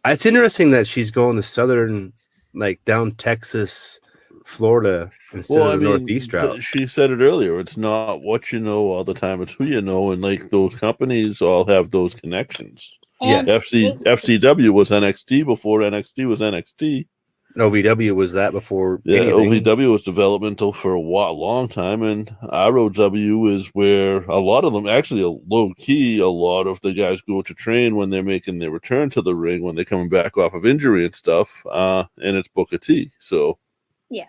It's interesting that she's going to southern, like down Texas, Florida instead of the Northeast route. She said it earlier. It's not what you know all the time; it's who you know, and like those companies all have those connections. Yes. FCW was NXT before NXT was NXT. OVW was that before. Yeah, anything. OVW was developmental for a long time, and ROW is where a lot of them, actually, low key, a lot of the guys go to train when they're making their return to the ring, when they're coming back off of injury and stuff. And it's Booker T. So yeah,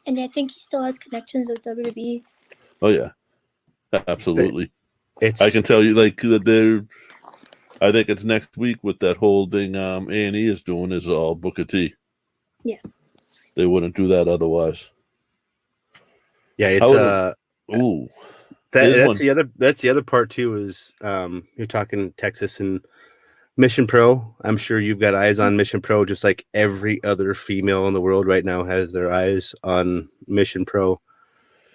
and I think he still has connections with WWE. Oh yeah, absolutely. I can tell you, like they're. I think it's next week with that whole thing A&E is doing is all Booker T. Yeah. They wouldn't do that otherwise. Yeah, it's that's the other part too is you're talking Texas and Mission Pro. I'm sure you've got eyes on Mission Pro just like every other female in the world right now has their eyes on Mission Pro.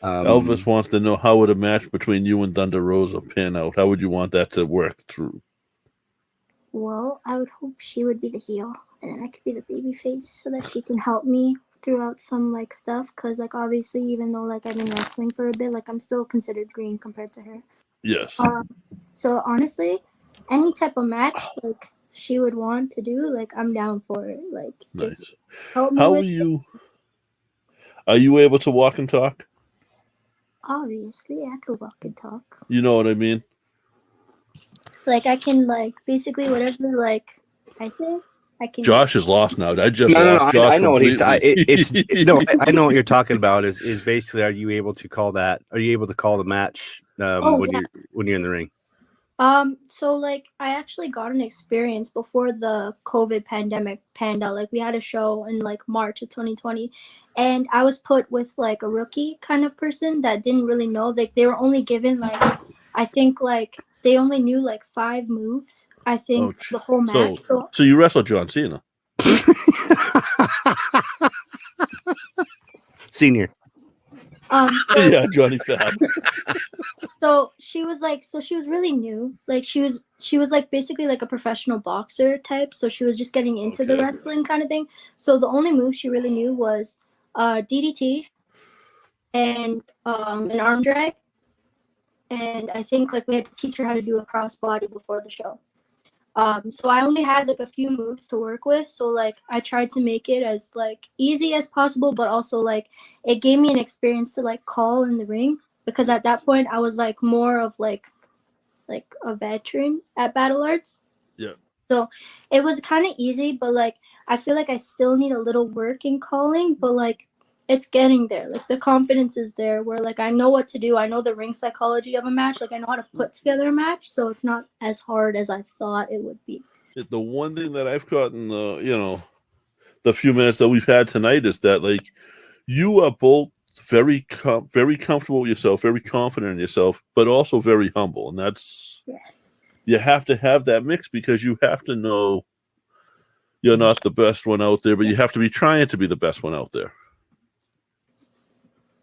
Elvis wants to know, how would a match between you and Thunder Rosa pan out? How would you want that to work through? Well, I would hope she would be the heel, and then I could be the baby face so that she can help me throughout some like stuff. Cause like obviously, even though like I've been wrestling for a bit, like I'm still considered green compared to her. Yes. So honestly, any type of match like she would want to do, like I'm down for it. Like nice. Help me. How are you? Are you able to walk and talk? Obviously, I could walk and talk. You know what I mean? Like I can like basically whatever like I say I can. Josh is lost now. I just lost Josh. I know what he's. I know what you're talking about. Is basically, are you able to call that? Are you able to call the match when you're in the ring? So like I actually got an experience before the COVID pandemic panned out. Like we had a show in like March of 2020, and I was put with like a rookie kind of person that didn't really know. Like they were only given like I think like they only knew like 5 moves. I think the whole match. So you wrestled John Cena. Senior. Yeah, Johnny Fab. So she was really new. Like she was like basically like a professional boxer type. So she was just getting into the wrestling kind of thing. So the only move she really knew was DDT and an arm drag. And I think like we had to teach her how to do a crossbody before the show. So I only had like a few moves to work with. So like I tried to make it as like easy as possible, but also like it gave me an experience to like call in the ring, because at that point I was like more of like a veteran at Battle Arts. Yeah. So it was kind of easy, but like I feel like I still need a little work in calling, but like it's getting there. Like the confidence is there where like I know what to do. I know the ring psychology of a match. Like I know how to put together a match, so it's not as hard as I thought it would be. The one thing that I've gotten the few minutes that we've had tonight is that like you are both very comfortable with yourself, very confident in yourself, but also very humble, and that's you have to have that mix because you have to know you're not the best one out there, but you have to be trying to be the best one out there.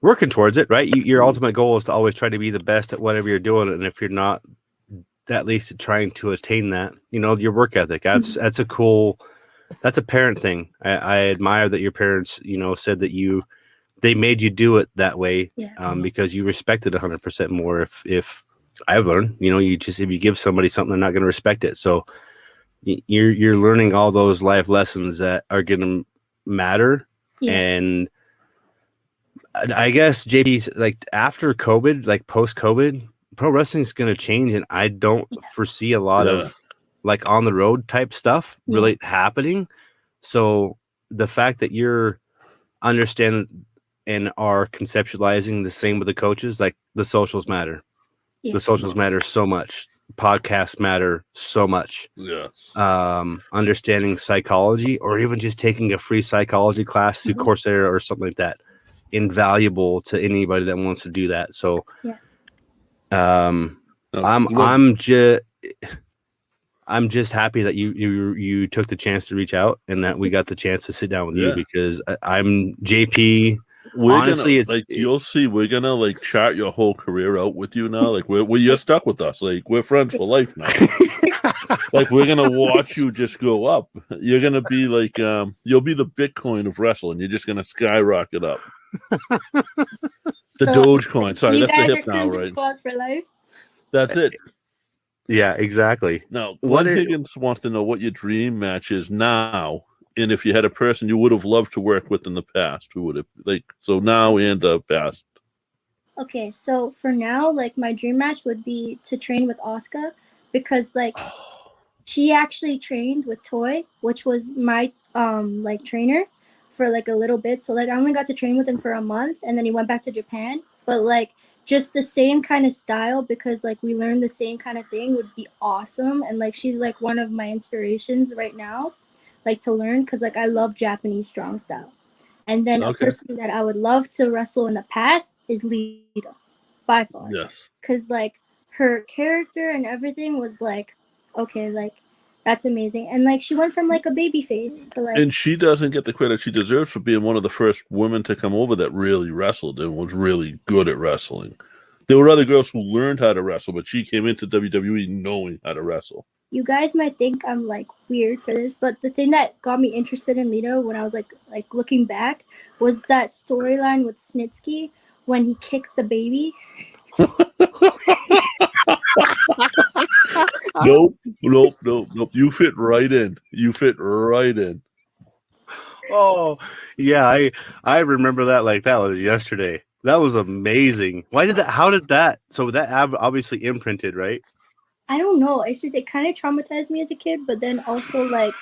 Working towards it, right? Your ultimate goal is to always try to be the best at whatever you're doing, and if you're not, at least trying to attain that, your work ethic. That's a parent thing. I admire that your parents, said that they made you do it that way, because you respected 100% more. If I've learned, if you give somebody something, they're not going to respect it. So you're learning all those life lessons that are going to matter. And I guess JP, like after COVID, like post COVID, pro wrestling is going to change, and I don't foresee a lot of like on the road type stuff really happening. So the fact that you're understanding and are conceptualizing the same with the coaches, like the socials matter. The socials matter so much. Podcasts matter so much. Yes. Understanding psychology, or even just taking a free psychology class through Coursera or something like that, invaluable to anybody that wants to do that. So I'm just happy that you took the chance to reach out and that we got the chance to sit down with you, because I'm JP. Honestly, you'll see, we're gonna like chart your whole career out with you now. Like you're stuck with us. Like we're friends for life now. Like we're gonna watch you just go up. You're gonna be like you'll be the Bitcoin of wrestling. You're just gonna skyrocket up. The Dogecoin. Sorry, that's the hip now, right? Squad for life. That's it. Yeah, exactly. Now, Glenn Higgins wants to know what your dream match is now, and if you had a person you would have loved to work with in the past, who would it so now and past? Okay, so for now, like my dream match would be to train with Asuka, because like she actually trained with Toy, which was my like trainer for like a little bit. So like I only got to train with him for a month, and then he went back to Japan. But like just the same kind of style, because like we learned the same kind of thing, would be awesome. And like she's like one of my inspirations right now, like to learn, because like I love Japanese strong style. And then a person that I would love to wrestle in the past is Lita, by far. Yes. Because like her character and everything was like, okay, like that's amazing. And like she went from like a baby face to like, and she doesn't get the credit she deserves for being one of the first women to come over that really wrestled and was really good at wrestling. There were other girls who learned how to wrestle, but she came into WWE knowing how to wrestle. You guys might think I'm like weird for this, but the thing that got me interested in Lita when I was like looking back was that storyline with Snitsky when he kicked the baby. Nope. You fit right in. Oh, yeah, I remember that like that was yesterday. That was amazing. How did that? So that obviously imprinted, right? I don't know. It's just, it kind of traumatized me as a kid, but then also like,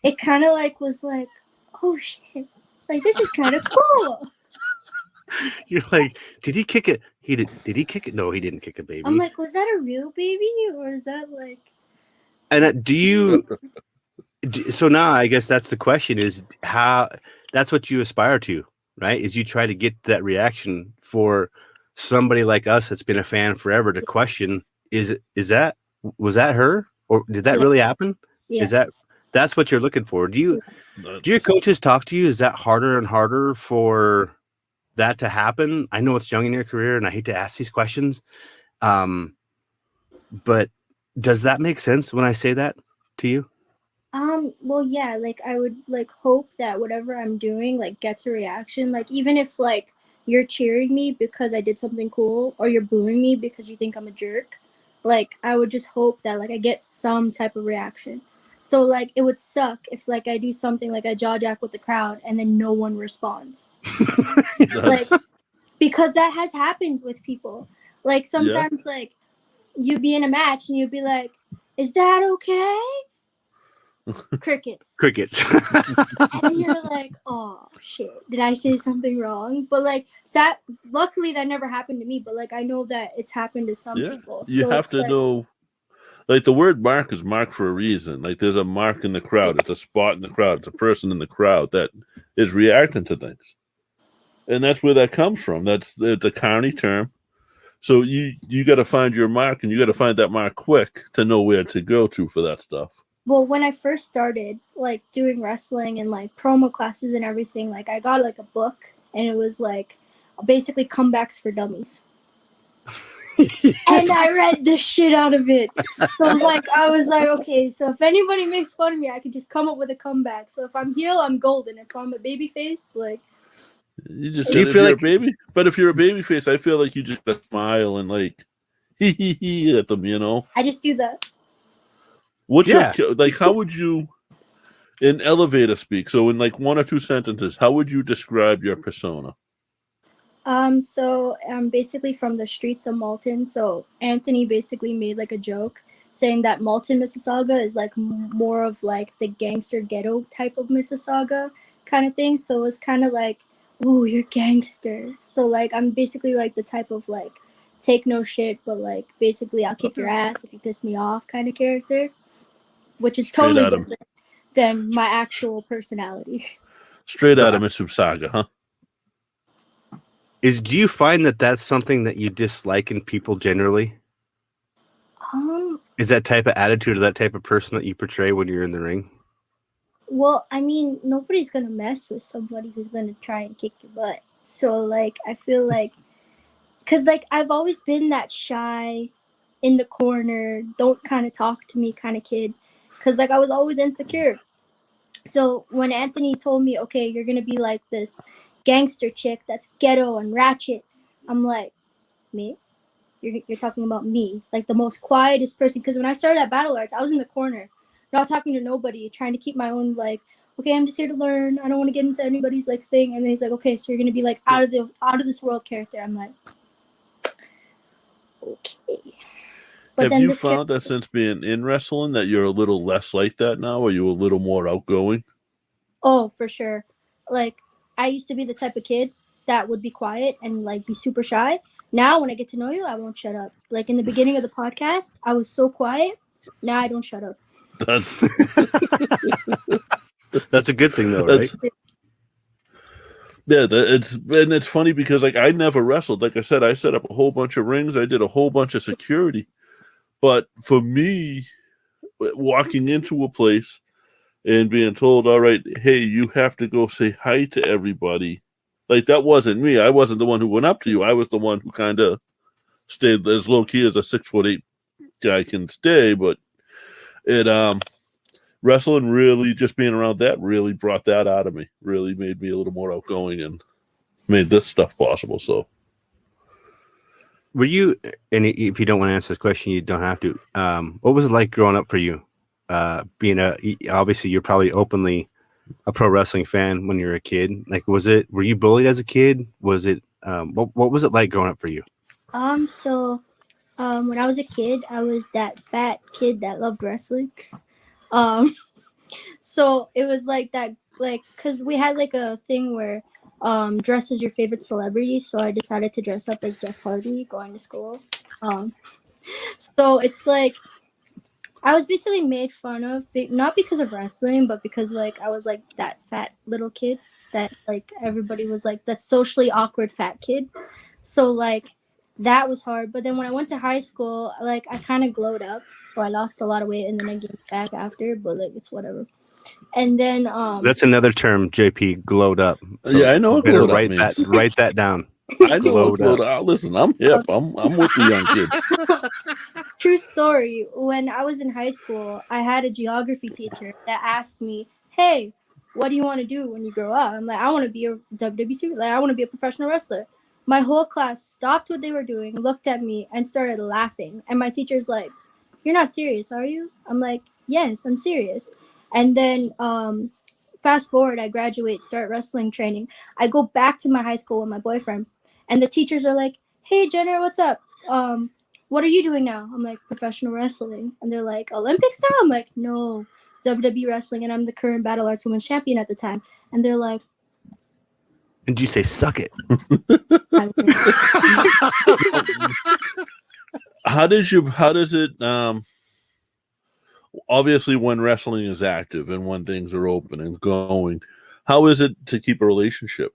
it kind of like was like, oh shit, like this is kind of cool. You're like, did he kick it? Did he kick it? No, he didn't kick a baby. I'm like, was that a real baby or is that like? And so now I guess that's the question, is how, that's what you aspire to, right? Is you try to get that reaction for somebody like us that's been a fan forever to question, was that her, or did that really happen? Yeah. That's what you're looking for? Do your coaches talk to you? Is that harder and harder for that to happen? I know it's young in your career and I hate to ask these questions, but does that make sense when I say that to you? Well, yeah, like I would like hope that whatever I'm doing like gets a reaction. Like even if like you're cheering me because I did something cool, or you're booing me because you think I'm a jerk, like I would just hope that like I get some type of reaction. So like it would suck if like I do something like I jaw jack with the crowd and then no one responds. Like, because that has happened with people. Like sometimes like you'd be in a match and you'd be like, is that okay? Crickets. And you're like, oh shit, did I say something wrong? But like luckily that never happened to me, but like I know that it's happened to some people. You have to know, like the word mark is mark for a reason. Like there's a mark in the crowd, it's a spot in the crowd, it's a person in the crowd that is reacting to things. And that's where that comes from. It's a county term. So you got to find your mark, and you got to find that mark quick to know where to go to for that stuff. Well, when I first started like doing wrestling and like promo classes and everything, like I got like a book and it was like basically comebacks for dummies. And I read the shit out of it. So like I was like, okay, so if anybody makes fun of me, I can just come up with a comeback. So if I'm heel, I'm golden. If I'm a baby face, like You just Do you if feel you're like- a baby, but if you're a baby face, I feel like you just gotta smile and like hee at them, you know. I just do that. What's Yeah. your like? How would you, in elevator speak? So in like 1 or 2 sentences, how would you describe your persona? So I'm basically from the streets of Malton. So Anthony basically made like a joke saying that Malton, Mississauga is like more of like the gangster ghetto type of Mississauga kind of thing. So it's kind of like, oh, you're gangster. So like I'm basically like the type of like take no shit, but like basically I'll kick your ass if you piss me off kind of character, which is Straight totally out of- different than my actual personality. Straight out of Mississauga, huh? Do you find that that's something that you dislike in people generally? Is that type of attitude or that type of person that you portray when you're in the ring? Well, I mean, nobody's gonna mess with somebody who's gonna try and kick your butt. So, like, I feel like, cause like I've always been that shy, in the corner, don't kind of talk to me kind of kid, cause like I was always insecure. So when Anthony told me, okay, you're gonna be like this gangster chick that's ghetto and ratchet, I'm like, me? You're talking about me, like the most quietest person. Because when I started at Battle Arts, I was in the corner, not talking to nobody, trying to keep my own like, okay, I'm just here to learn. I don't want to get into anybody's like thing. And then he's like, okay, so you're gonna be like out of this world character. I'm like, okay. But Have then you this found that since being in wrestling that you're a little less like that now? Are you a little more outgoing? Oh, for sure. Like I used to be the type of kid that would be quiet and like be super shy. Now when I get to know you, I won't shut up. Like in the beginning of the podcast, I was so quiet. Now I don't shut up. That's That's a good thing, though, right? Yeah, it's funny because like I never wrestled. Like I said, I set up a whole bunch of rings. I did a whole bunch of security. But for me, walking into a place and being told, all right, hey, you have to go say hi to everybody. Like that wasn't me. I wasn't the one who went up to you. I was the one who kind of stayed as low key as a 6'8" guy can stay. But it wrestling really, just being around that really brought that out of me. Really made me a little more outgoing and made this stuff possible. So Were you, and if you don't want to answer this question, you don't have to. What was it like growing up for you? Being obviously you're probably openly a pro wrestling fan when you were a kid. Like, were you bullied as a kid? Was it, what was it like growing up for you? When I was a kid, I was that fat kid that loved wrestling. So it was like that, like, cause we had like a thing where, dress as your favorite celebrity. So I decided to dress up as Jeff Hardy going to school. So it's like, I was basically made fun of, not because of wrestling, but because like I was like that fat little kid that like everybody was like that socially awkward fat kid. So like that was hard. But then when I went to high school, like I kind of glowed up, so I lost a lot of weight and then I gained back after. But like it's whatever. And then That's another term, JP, glowed up. yeah, I know what better glowed up write means. that write that down. I know Glowed what glowed up. up. Listen, I'm hip. I'm with the young kids. True story. When I was in high school, I had a geography teacher that asked me, "Hey, what do you want to do when you grow up?" I'm like, "I want to be a WWE, like I want to be a professional wrestler." My whole class stopped what they were doing, looked at me, and started laughing. And my teacher's like, "You're not serious, are you?" I'm like, "Yes, I'm serious." And then fast forward, I graduate, start wrestling training. I go back to my high school with my boyfriend, and the teachers are like, "Hey, Jenner, what's up? What are you doing now?" I'm like, "Professional wrestling." And they're like, "Olympics now?" I'm like, "No, WWE wrestling." And I'm the current Battle Arts Women's Champion at the time. And they're like, And you say, suck it. How does it obviously when wrestling is active and when things are open and going, how is it to keep a relationship?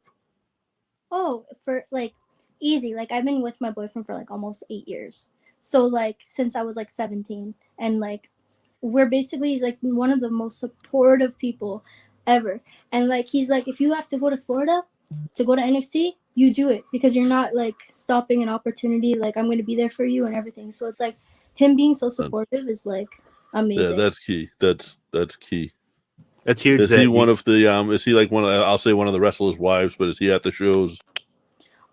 oh, for like easy. Like I've been with my boyfriend for like almost 8 years. So like since I was like 17, and like we're basically, he's like one of the most supportive people ever. And like he's like, if you have to go to Florida to go to NXT, you do it, because you're not like stopping an opportunity. Like I'm gonna be there for you and everything. So it's like him being so supportive is like Yeah, amazing. that's key. That's key. That's huge. Is that he you- one of the is he like one of I'll say one of the wrestlers' wives, but is he at the shows?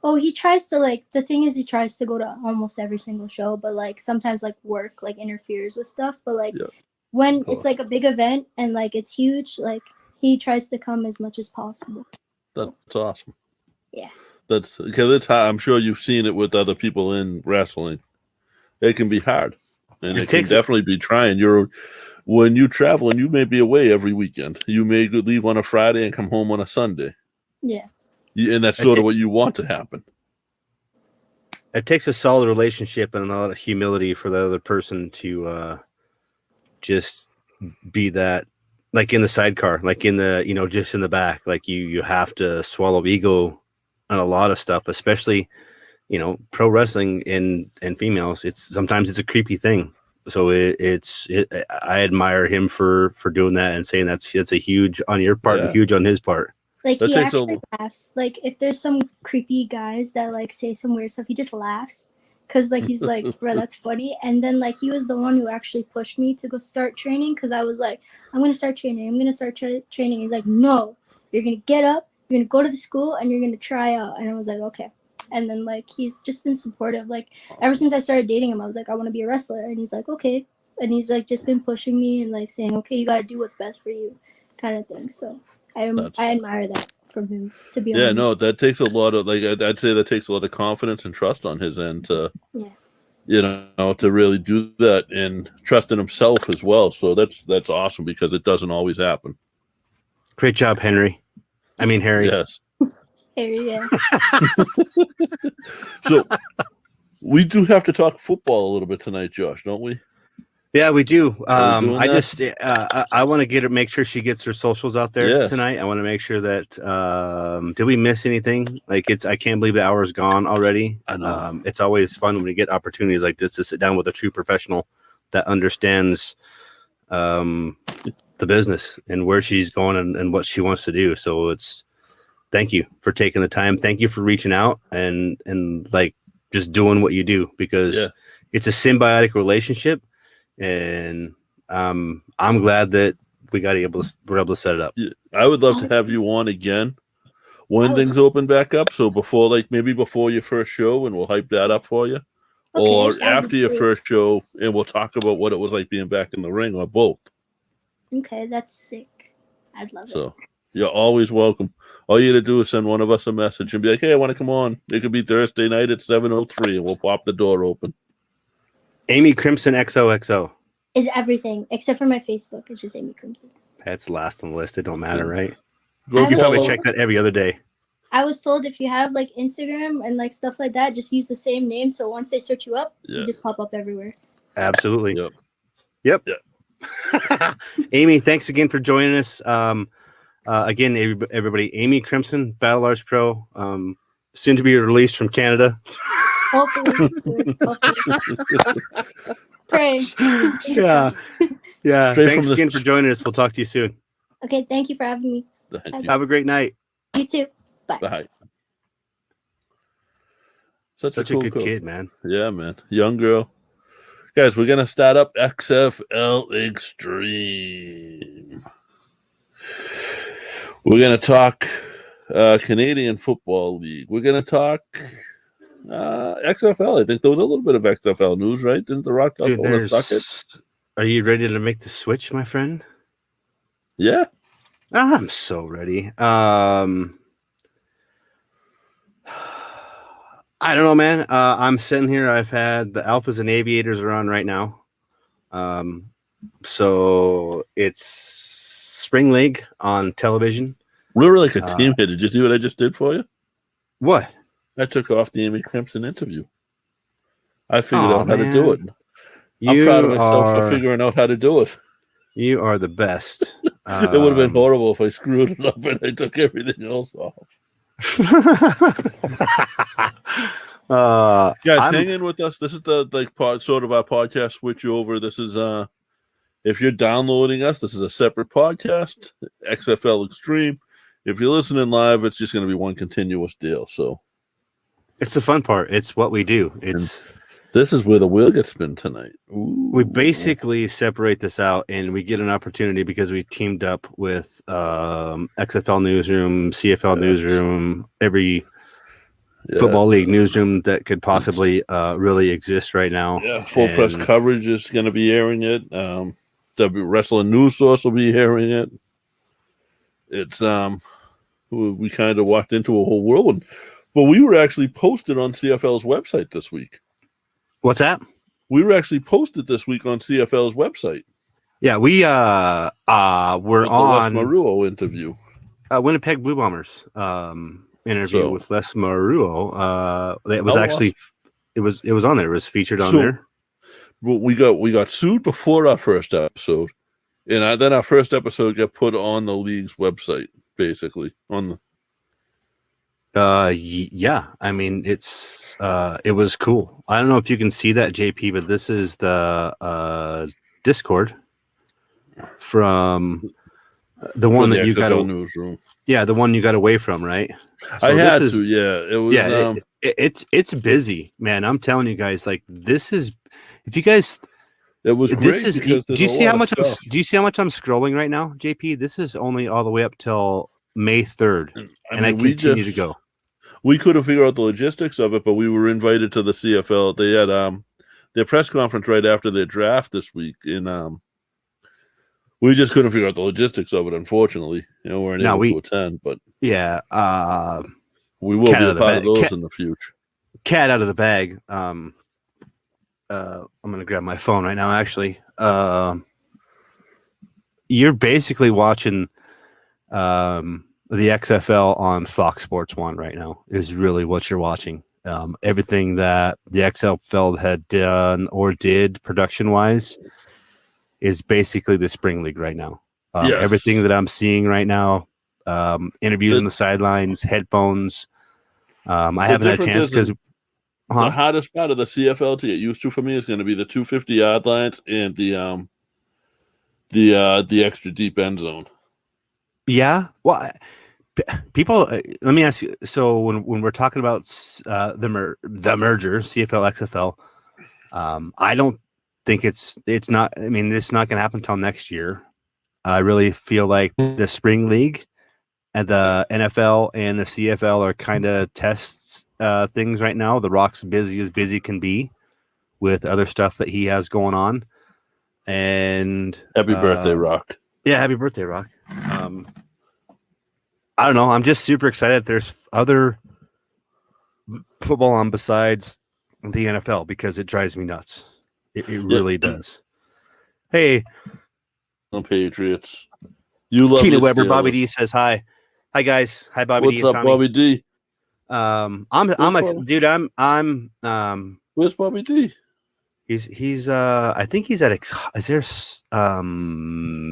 Oh, he tries to, like, the thing is he tries to go to almost every single show, but like sometimes like work like interferes with stuff. But like Yeah, when course. it's like a big event and like it's huge, like he tries to come as much as possible. That's awesome. Yeah. That's because it's hard. I'm sure you've seen it with other people in wrestling. It can be hard, and it can takes- definitely be trying. When you travel and you may be away every weekend. You may leave on a Friday and come home on a Sunday. Yeah. And that's sort of what you want to happen. It takes a solid relationship and a lot of humility for the other person to just be that, like in the sidecar, like in the, just in the back. Like you have to swallow ego on a lot of stuff, especially, pro wrestling and females. Sometimes it's a creepy thing. So I admire him for doing that and saying it's a huge on your part and huge on his part. Like That he takes actually over. laughs. Like if there's some creepy guys that like say some weird stuff, he just laughs. Cause like he's like, bro, that's funny. And then like he was the one who actually pushed me to go start training, because I was like, I'm gonna start training. I'm gonna start training. He's like, no, you're gonna get up, you're gonna go to the school, and you're gonna try out. And I was like, okay. And then like he's just been supportive. Like ever since I started dating him, I was like, I want to be a wrestler. And he's like, okay. And he's like just been pushing me and like saying, okay, you gotta do what's best for you, kind of thing. So I admire that from him, to be honest. Yeah, no, that takes a lot of I'd say that takes a lot of confidence and trust on his end to to really do that, and trust in himself as well. So that's awesome, because it doesn't always happen. Great job, Harry. Yes. Harry, yeah. So we do have to talk football a little bit tonight, Josh, don't we? Yeah, we do. Are we doing I that? just I want to make sure she gets her socials out there Yes. tonight. I want to make sure that did we miss anything? Like I can't believe the hour's gone already. I know. It's always fun when we get opportunities like this to sit down with a true professional that understands the business and where she's going and what she wants to do. So thank you for taking the time. Thank you for reaching out and like just doing what you do, because it's a symbiotic relationship. And I'm glad that we're able to set it up. Yeah, I would love to have you on again when things open back up. So maybe before your first show, and we'll hype that up for you, or after your first show, and we'll talk about what it was like being back in the ring, or both. Okay, that's sick. I'd love it. So you're always welcome. All you got to do is send one of us a message and be like, "Hey, I want to come on." It could be Thursday night at 7:03, and we'll pop the door open. Amy Crimson XOXO is everything except for my Facebook. It's just Amy Crimson. That's last on the list. It don't matter, right? Go You probably check that every other day. I was told if you have like Instagram and like stuff like that, just use the same name. So once they search you up, you just pop up everywhere. Absolutely. Yep. Amy, thanks again for joining us. Again, everybody, Amy Crimson, Battle Arts Pro, soon to be released from Canada. Hopefully. Pray. Yeah. Straight Thanks from again for joining us. We'll talk to you soon. Okay, thank you for having me. Have a great night. You too. Bye. Bye. Such a good kid, man. Yeah, man. Young girl. Guys, we're going to start up XFL Extreme. We're going to talk Canadian Football League. We're going to talk XFL. I think there was a little bit of XFL news, right? Didn't the Rock want to suck it? Are you ready to make the switch, my friend? Yeah. I'm so ready. I don't know, man. I'm sitting here. I've had the Alphas and Aviators are on right now. So it's Spring League on television. We're like a team here. Did you see what I just did for you? What? I took off the Amy Crimson interview. I figured out how to do it. I'm proud of myself for figuring out how to do it. You are the best. It would have been horrible if I screwed it up and I took everything else off. Guys, I'm hang in with us. This is the sort of our podcast switch over. This is if you're downloading us, this is a separate podcast, XFL Extreme. If you're listening live, it's just going to be one continuous deal. So it's the fun part. It's what we do. This is where the wheel gets spun tonight. Ooh. We basically separate this out, and we get an opportunity because we teamed up with XFL Newsroom, CFL Newsroom, every football league newsroom that could possibly really exist right now. Yeah, full press coverage is going to be airing it. W Wrestling News Source will be airing it. It's we kind of walked into a whole whirlwind, but we were actually posted on CFL's website this week. What's that? We were actually posted this week on CFL's website. Yeah, we were with on the Les Maruo interview. Winnipeg Blue Bombers interview with Les Maruo. It was actually it was on there. It was featured on there. Well, we got sued before our first episode, and then our first episode got put on the league's website, basically on the. Yeah, I mean it was cool. I don't know if you can see that, JP, but this is the Discord from the one that you got newsroom. Yeah, the one you got away from, right? So I had to. Yeah, it was. Yeah, it's busy, man. I'm telling you guys, like this is. If you guys, it was great because do you see how much I'm scrolling right now, JP? This is only all the way up till May 3rd, and I continue to go. We couldn't figure out the logistics of it, but we were invited to the CFL. They had their press conference right after their draft this week, and we just couldn't figure out the logistics of it. Unfortunately, we weren't able to attend. But yeah, we will be a part of those in the future. Cat out of the bag. I'm gonna grab my phone right now. Actually, you're basically watching the XFL on Fox Sports 1 right now is really what you're watching. Everything that the XFL had done or did production-wise is basically the Spring League right now. Everything that I'm seeing right now, interviews on the sidelines, headphones. I haven't had a chance because the hardest part of the CFL to get used to for me is going to be the 250-yard lines and the extra deep end zone. Yeah, well, people. Let me ask you. So when we're talking about the merger, CFL XFL, I don't think it's not. I mean, it's not going to happen until next year. I really feel like the Spring League and the NFL and the CFL are kind of tests things right now. The Rock's busy as busy can be with other stuff that he has going on. And happy birthday, Rock. Yeah, happy birthday, Rock. I don't know. I'm just super excited. There's other football on besides the NFL because it drives me nuts. It really does. Hey, Patriots. You love Tina Weber. Bobby D says hi. Hi guys. Hi Bobby D. What's up, Bobby D? I'm where's Bobby D? He's I think he's at is there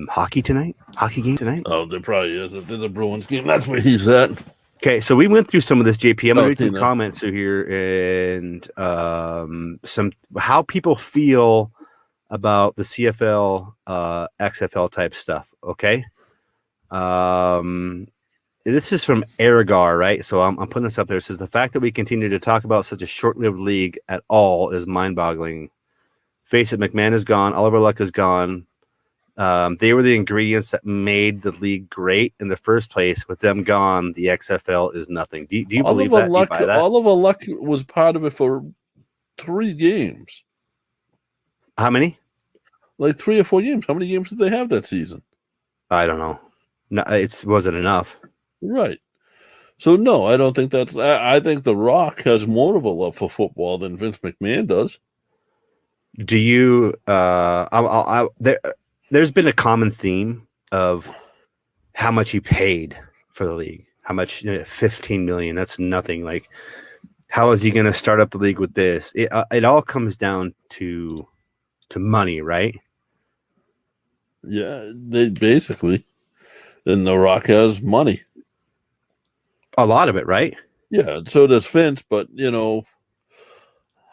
hockey tonight? Hockey game tonight? Oh, there probably is. If there's a Bruins game, that's where he's at. Okay, so we went through some of this, JP. I'm gonna read some comments through here and some how people feel about the CFL XFL type stuff. Okay. This is from Aragar, right? So I'm putting this up there. It says the fact that we continue to talk about such a short-lived league at all is mind-boggling. Face it, McMahon is gone. Oliver Luck is gone. They were the ingredients that made the league great in the first place. With them gone, the XFL is nothing. Do you believe that? Do you buy that? Oliver Luck was part of it for 3 games. How many? Like 3 or 4 games. How many games did they have that season? I don't know. No, it wasn't enough. Right. So no, I don't think that's. I think The Rock has more of a love for football than Vince McMahon does. Do you? There's been a common theme of how much he paid for the league. How much? $15 million. That's nothing. Like, how is he going to start up the league with this? It all comes down to money, right? Yeah, they basically. And The Rock has money. A lot of it, right? Yeah, so does Vince, but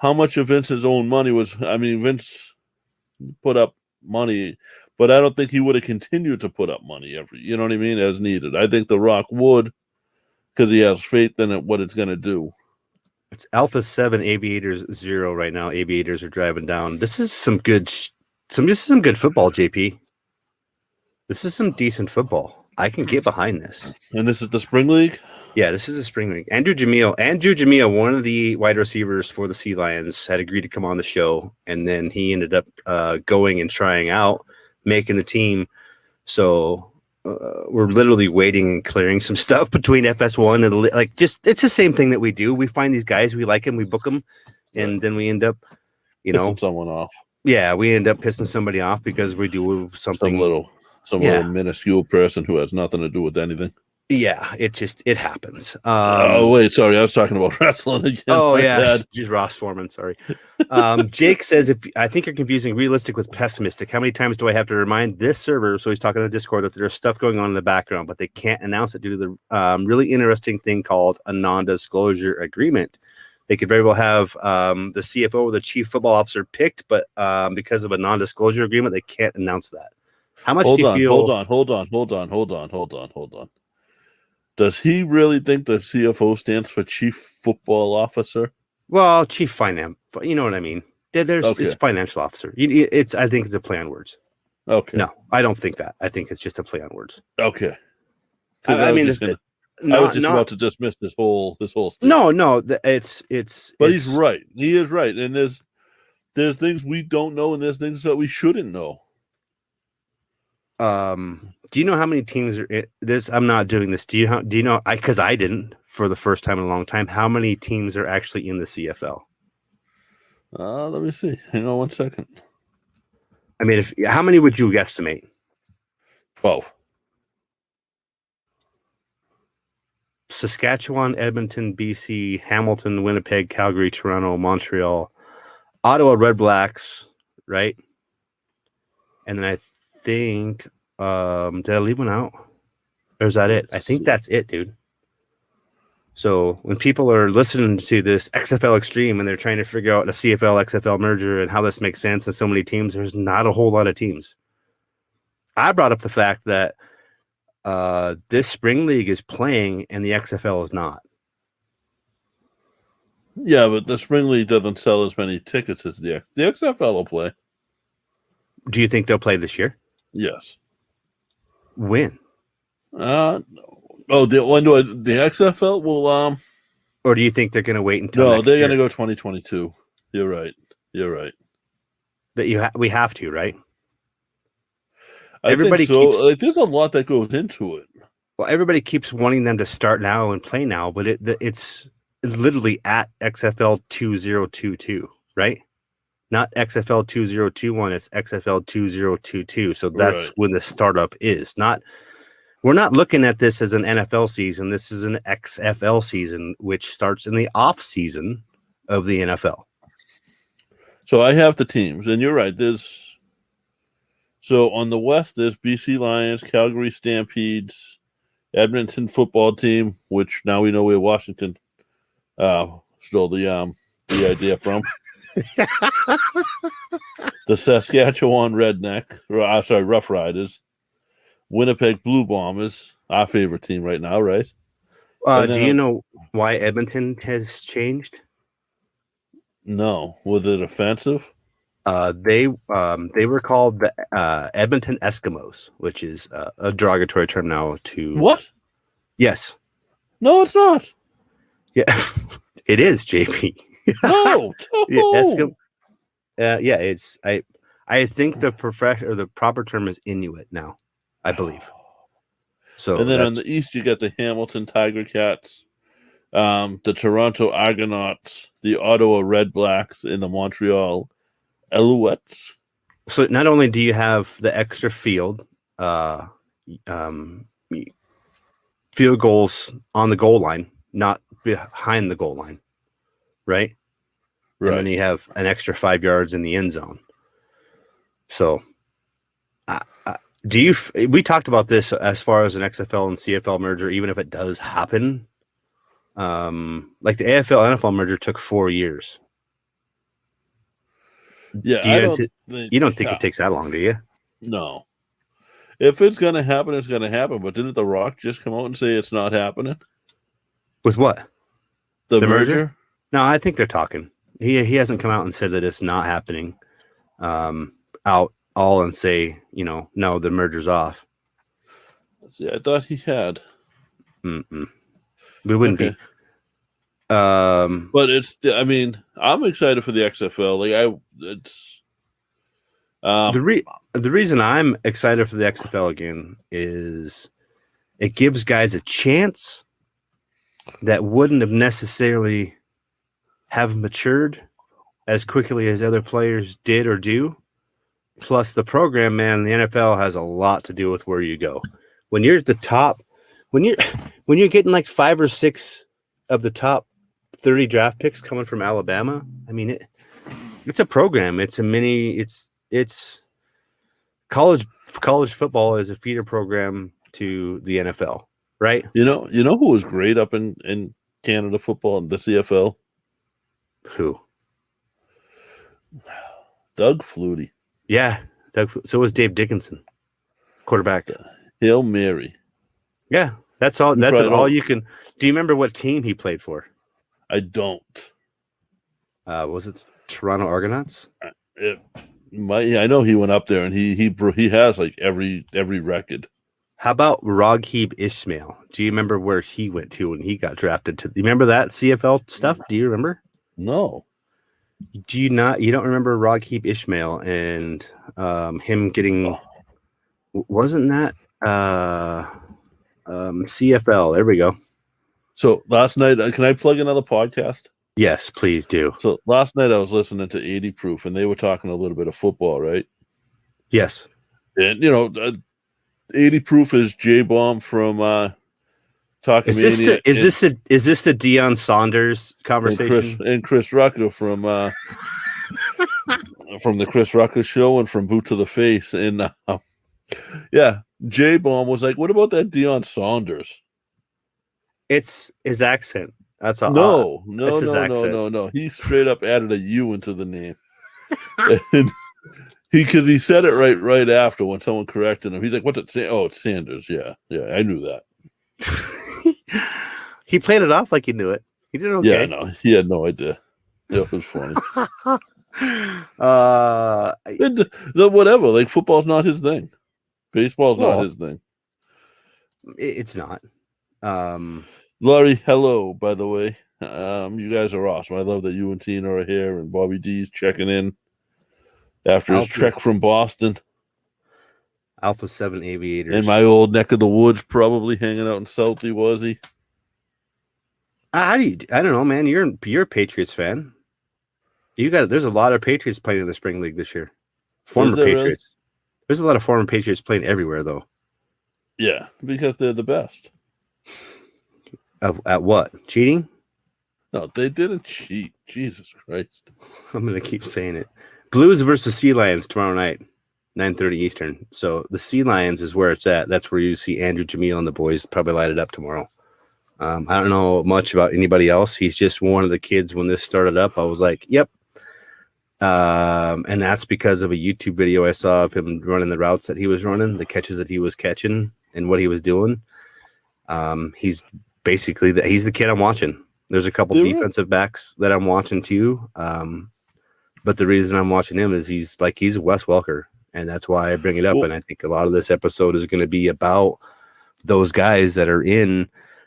how much of Vince's own money was? I mean, Vince put up money, but I don't think he would have continued to put up money you know what I mean, as needed. I think The Rock would, because he has faith in what it's going to do. It's Alpha 7 Aviators 0 right now. Aviators are driving down. This is some good football, JP. This is some decent football. I can get behind this. And this is the spring league? Yeah, this is a spring league. Andrew Jamil, one of the wide receivers for the Sea Lions, had agreed to come on the show, and then he ended up going and trying out, making the team. So we're literally waiting and clearing some stuff between FS1 and it's the same thing that we do. We find these guys, we like them, we book them, and then we end up, pissing someone off. Yeah, we end up pissing somebody off because we do something some little minuscule person who has nothing to do with anything. Yeah, it happens. Oh wait, sorry, I was talking about wrestling again. Oh yeah, just Ross Foreman. Sorry. Jake says, I think you're confusing realistic with pessimistic. How many times do I have to remind this server? So he's talking to the Discord that there's stuff going on in the background, but they can't announce it due to the really interesting thing called a non-disclosure agreement. They could very well have the CFO or the chief football officer picked, but because of a non-disclosure agreement, they can't announce that. How much do you feel? Hold on. Does he really think the CFO stands for Chief Football Officer? Well, Chief Finance, you know what I mean. It's financial officer. I think it's a play on words. Okay. No, I don't think that. I think it's just a play on words. Okay. I was just about to dismiss this whole thing. No, it's. But he's right. He is right, and there's things we don't know, and there's things that we shouldn't know. Do you know how many teams are in this? I'm not doing this. Do you know? Because I didn't for the first time in a long time. How many teams are actually in the CFL? Let me see. Hang on 1 second. I mean, how many would you guesstimate? 12. Saskatchewan, Edmonton, BC, Hamilton, Winnipeg, Calgary, Toronto, Montreal, Ottawa Red Blacks, right? And then I think, did I leave one out? Or is that it? I think that's it, dude. So when people are listening to this XFL Extreme and they're trying to figure out a CFL XFL merger and how this makes sense in so many teams, there's not a whole lot of teams. I brought up the fact that this spring league is playing and the XFL is not. Yeah, but the spring league doesn't sell as many tickets as the XFL will play. Do you think they'll play this year? Yes. When? The XFL will or do you think they're going to wait until? No, they're going to go 2022. You're right. That we have to, right? Everybody keeps, there's a lot that goes into it. Well, everybody keeps wanting them to start now and play now, but it's literally at XFL 2022, right? Not XFL 2021, it's XFL 2022. So that's when the startup is. We're not looking at this as an NFL season. This is an XFL season, which starts in the off season of the NFL. So I have the teams, and you're right. So on the West, there's BC Lions, Calgary Stampedes, Edmonton football team, which now we know where Washington stole the idea from. The Saskatchewan Rough Riders, Winnipeg Blue Bombers, our favorite team right now, right? Do you know why Edmonton has changed? No. Was it offensive? They were called the Edmonton Eskimos, which is a derogatory term now to... What? Yes. No, it's not. Yeah, it is, JP. No. Yeah, it's I think the proper term is Inuit now, I believe. So and then on the East you got the Hamilton Tiger Cats, the Toronto Argonauts, the Ottawa Red Blacks, and the Montreal Alouettes. So not only do you have the extra field goals on the goal line, not behind the goal line, right? And then you have an extra 5 yards in the end zone. So, we talked about this as far as an XFL and CFL merger, even if it does happen, Like the AFL NFL merger took 4 years. Yeah, You don't think it takes that long, do you? No. If it's going to happen, it's going to happen. But didn't The Rock just come out and say it's not happening? With what? The merger? No, I think they're talking. He hasn't come out and said that it's not happening. Out all and say, no, the merger's off. See, I thought he had. We wouldn't be. But I'm excited for the XFL. The reason I'm excited for the XFL again is it gives guys a chance that wouldn't have necessarily have matured as quickly as other players did or do. Plus the program, man, the NFL has a lot to do with where you go. When you're at the top, when you're getting like 5 or 6 of the top 30 draft picks coming from Alabama, I mean it's a program. It's college football is a feeder program to the NFL, right? You know who was great up in Canada football and the CFL? Who? Doug Flutie. Yeah, so was Dave Dickinson, quarterback. Hail Mary. Yeah, that's all. That's all you can. Do you remember what team he played for? I don't. Was it Toronto Argonauts? I know he went up there and he has like every record. How about Raghib Ishmael? Do you remember where he went to when he got drafted? Do you remember that CFL stuff? Do you remember? No. Do you not? You don't remember Raghib Ishmael and him getting? Wasn't that CFL? There we go. So last night, can I plug another podcast? Yes, please do. So last night I was listening to 80 Proof, and they were talking a little bit of football, right? Yes. And 80 Proof is J Bomb from Talking Mania. Is this the Deion Saunders conversation? And Chris Rucker from the Chris Rucker show and from Boot to the Face. And yeah, J Bomb was like, "What about that Deion Saunders?" It's his accent. That's all. No. He straight up added a U into the name. And because he said it right after when someone corrected him. He's like, "What's it say? Oh, it's Sanders." Yeah, I knew that. He played it off like he knew it. He did okay. Yeah, no, he had no idea. Yeah, it was funny. Whatever. Like football's not his thing. Baseball's not his thing. It's not. Laurie, hello, by the way. You guys are awesome. I love that you and Tina are here and Bobby D's checking in after his trek from Boston. Alpha 7 Aviators. In my old neck of the woods, probably hanging out in Southie, was he? I don't know, man. You're a Patriots fan. There's a lot of Patriots playing in the spring league this year. Former Patriots. Really? There's a lot of former Patriots playing everywhere, though. Yeah, because they're the best. At what? Cheating? No, they didn't cheat. Jesus Christ. I'm going to keep saying it. Blues versus Sea Lions tomorrow night, 9:30 Eastern. So the Sea Lions is where it's at. That's where you see Andrew Jamil and the boys probably light it up tomorrow. I don't know much about anybody else. He's just one of the kids. When this started up, I was like, yep. And that's because of a YouTube video I saw of him running the routes that he was running, the catches that he was catching, and what he was doing. He's basically he's the kid I'm watching. There's a couple defensive backs that I'm watching too. But the reason I'm watching him is he's Wes Welker, and that's why I bring it up. And I think a lot of this episode is going to be about those guys that are in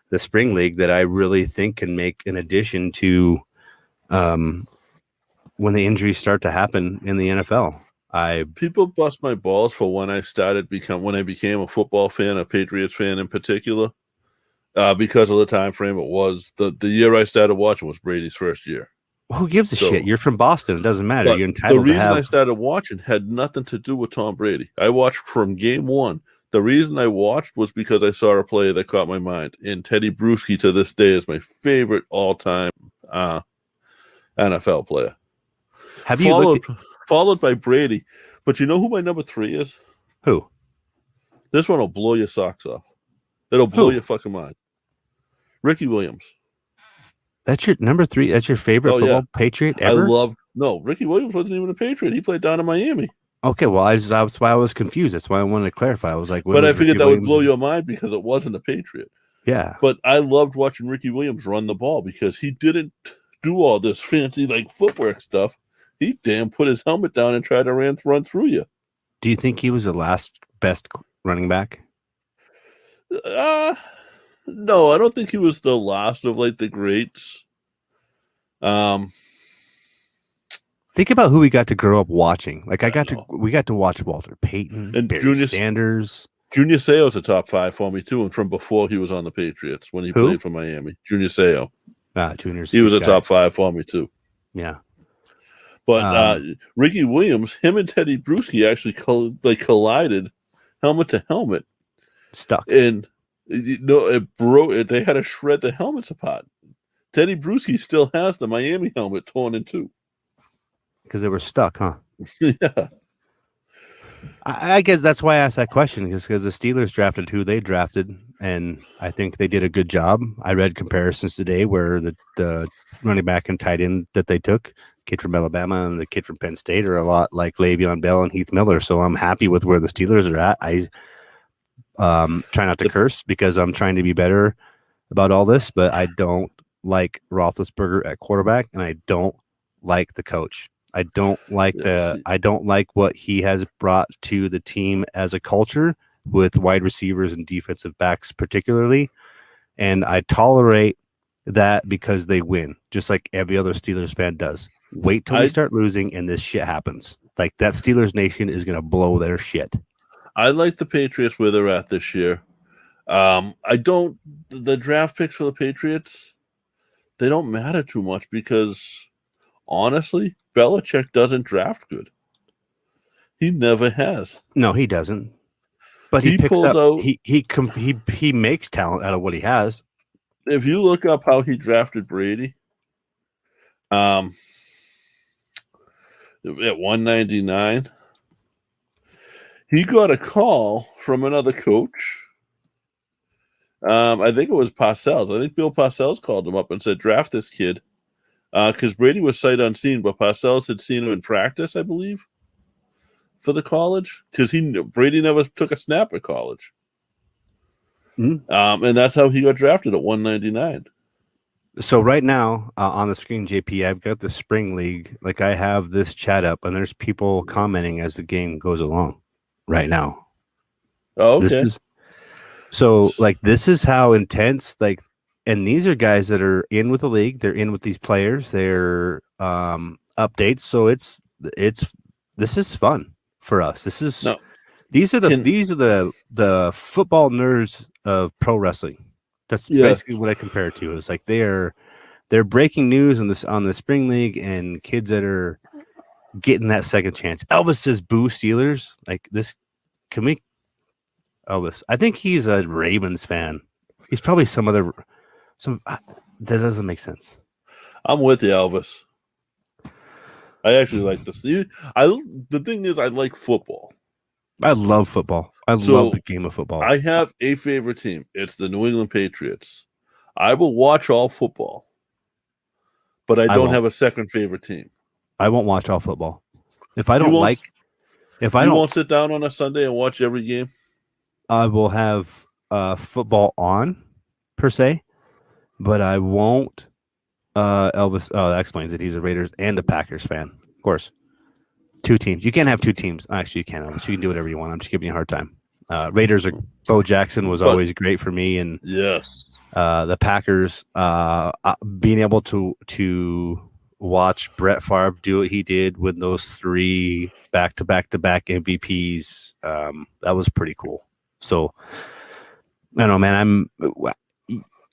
the spring league that I really think can make an addition to when the injuries start to happen in the NFL. People bust my balls for when I became a football fan, a Patriots fan in particular, because of the time frame. It was the year I started watching was Brady's first year. Well, who gives a shit? You're from Boston. It doesn't matter. You're entitled. The reason I started watching had nothing to do with Tom Brady. I watched from game one. The reason I watched was because I saw a play that caught my mind. And Teddy Bruschi to this day is my favorite all-time NFL player. Have you followed by Brady? But you know who my number 3 is? Who? This one will blow your socks off. It'll blow your fucking mind. Ricky Williams. That's your number 3. That's your favorite Oh, yeah. football Patriot ever? No, Ricky Williams wasn't even a Patriot. He played down in Miami. Okay, well, that's why I was confused. That's why I wanted to clarify. I was like, when But I was figured Ricky that would Williams? blow your mind because it wasn't a Patriot. Yeah. But I loved watching Ricky Williams run the ball because he didn't do all this fancy like footwork stuff. He damn put his helmet down and tried to run through you. Do you think he was the last best running back? No, I don't think he was the last of like the greats. Think about who we got to grow up watching. Like we got to watch Walter Payton And Barry Sanders. Junior Seau's a top 5 for me too, and from before he was on the Patriots when he played for Miami. Junior Seau. Junior's he was a guy. top 5 for me too. Yeah. But Ricky Williams, him and Teddy Bruschi actually collided helmet to helmet. Stuck. And it broke. They had to shred the helmets apart. Teddy Bruschi still has the Miami helmet torn in two. Because they were stuck, huh? Yeah. I guess that's why I asked that question, because the Steelers drafted who they drafted, and I think they did a good job. I read comparisons today where the running back and tight end that they took, kid from Alabama and the kid from Penn State, are a lot like Le'Veon Bell and Heath Miller. So I'm happy with where the Steelers are at. I try not to curse because I'm trying to be better about all this, but I don't like Roethlisberger at quarterback, and I don't like the coach. I don't like what he has brought to the team as a culture with wide receivers and defensive backs particularly. And I tolerate that because they win, just like every other Steelers fan does. Wait till we start losing and this shit happens. Like that Steelers Nation is going to blow their shit. I like the Patriots where they're at this year. The draft picks for the Patriots, they don't matter too much because honestly, Belichick doesn't draft good. He never has. No, he doesn't. But he picks up. He makes talent out of what he has. If you look up how he drafted Brady, at 199, he got a call from another coach. I think it was Parcells. I think Bill Parcells called him up and said, "Draft this kid." Because Brady was sight unseen, but Parcells had seen him in practice, I believe, for the college. Because Brady never took a snap at college, and that's how he got drafted at 199. So right now on the screen, JP, I've got the spring league. Like I have this chat up, and there's people commenting as the game goes along right now. Oh, okay. This is how intense and these are guys that are in with the league. They're in with these players. They're updates. So this is fun for us. These are the football nerds of pro wrestling. That's basically what I compare it to. It's like they're breaking news on the spring league and kids that are getting that second chance. Elvis says, "Boo Steelers!" Like this. Can we? Elvis, I think he's a Ravens fan. He's probably that doesn't make sense. I'm with you, Elvis. I actually like this. The thing is, I like football. I love football. I love the game of football. I have a favorite team. It's the New England Patriots. I will watch all football, but I don't have a second favorite team. I won't watch all football. You won't sit down on a Sunday and watch every game. I will have football on per se. But I won't. Elvis, that explains it. He's a Raiders and a Packers fan, of course. 2 teams. You can't have 2 teams. Actually, you can, Elvis. You can do whatever you want. I'm just giving you a hard time. Raiders are. Bo Jackson was always great for me, and yes, the Packers. Being able to watch Brett Favre do what he did with those 3 back-to-back MVPs. That was pretty cool. So I don't know, man.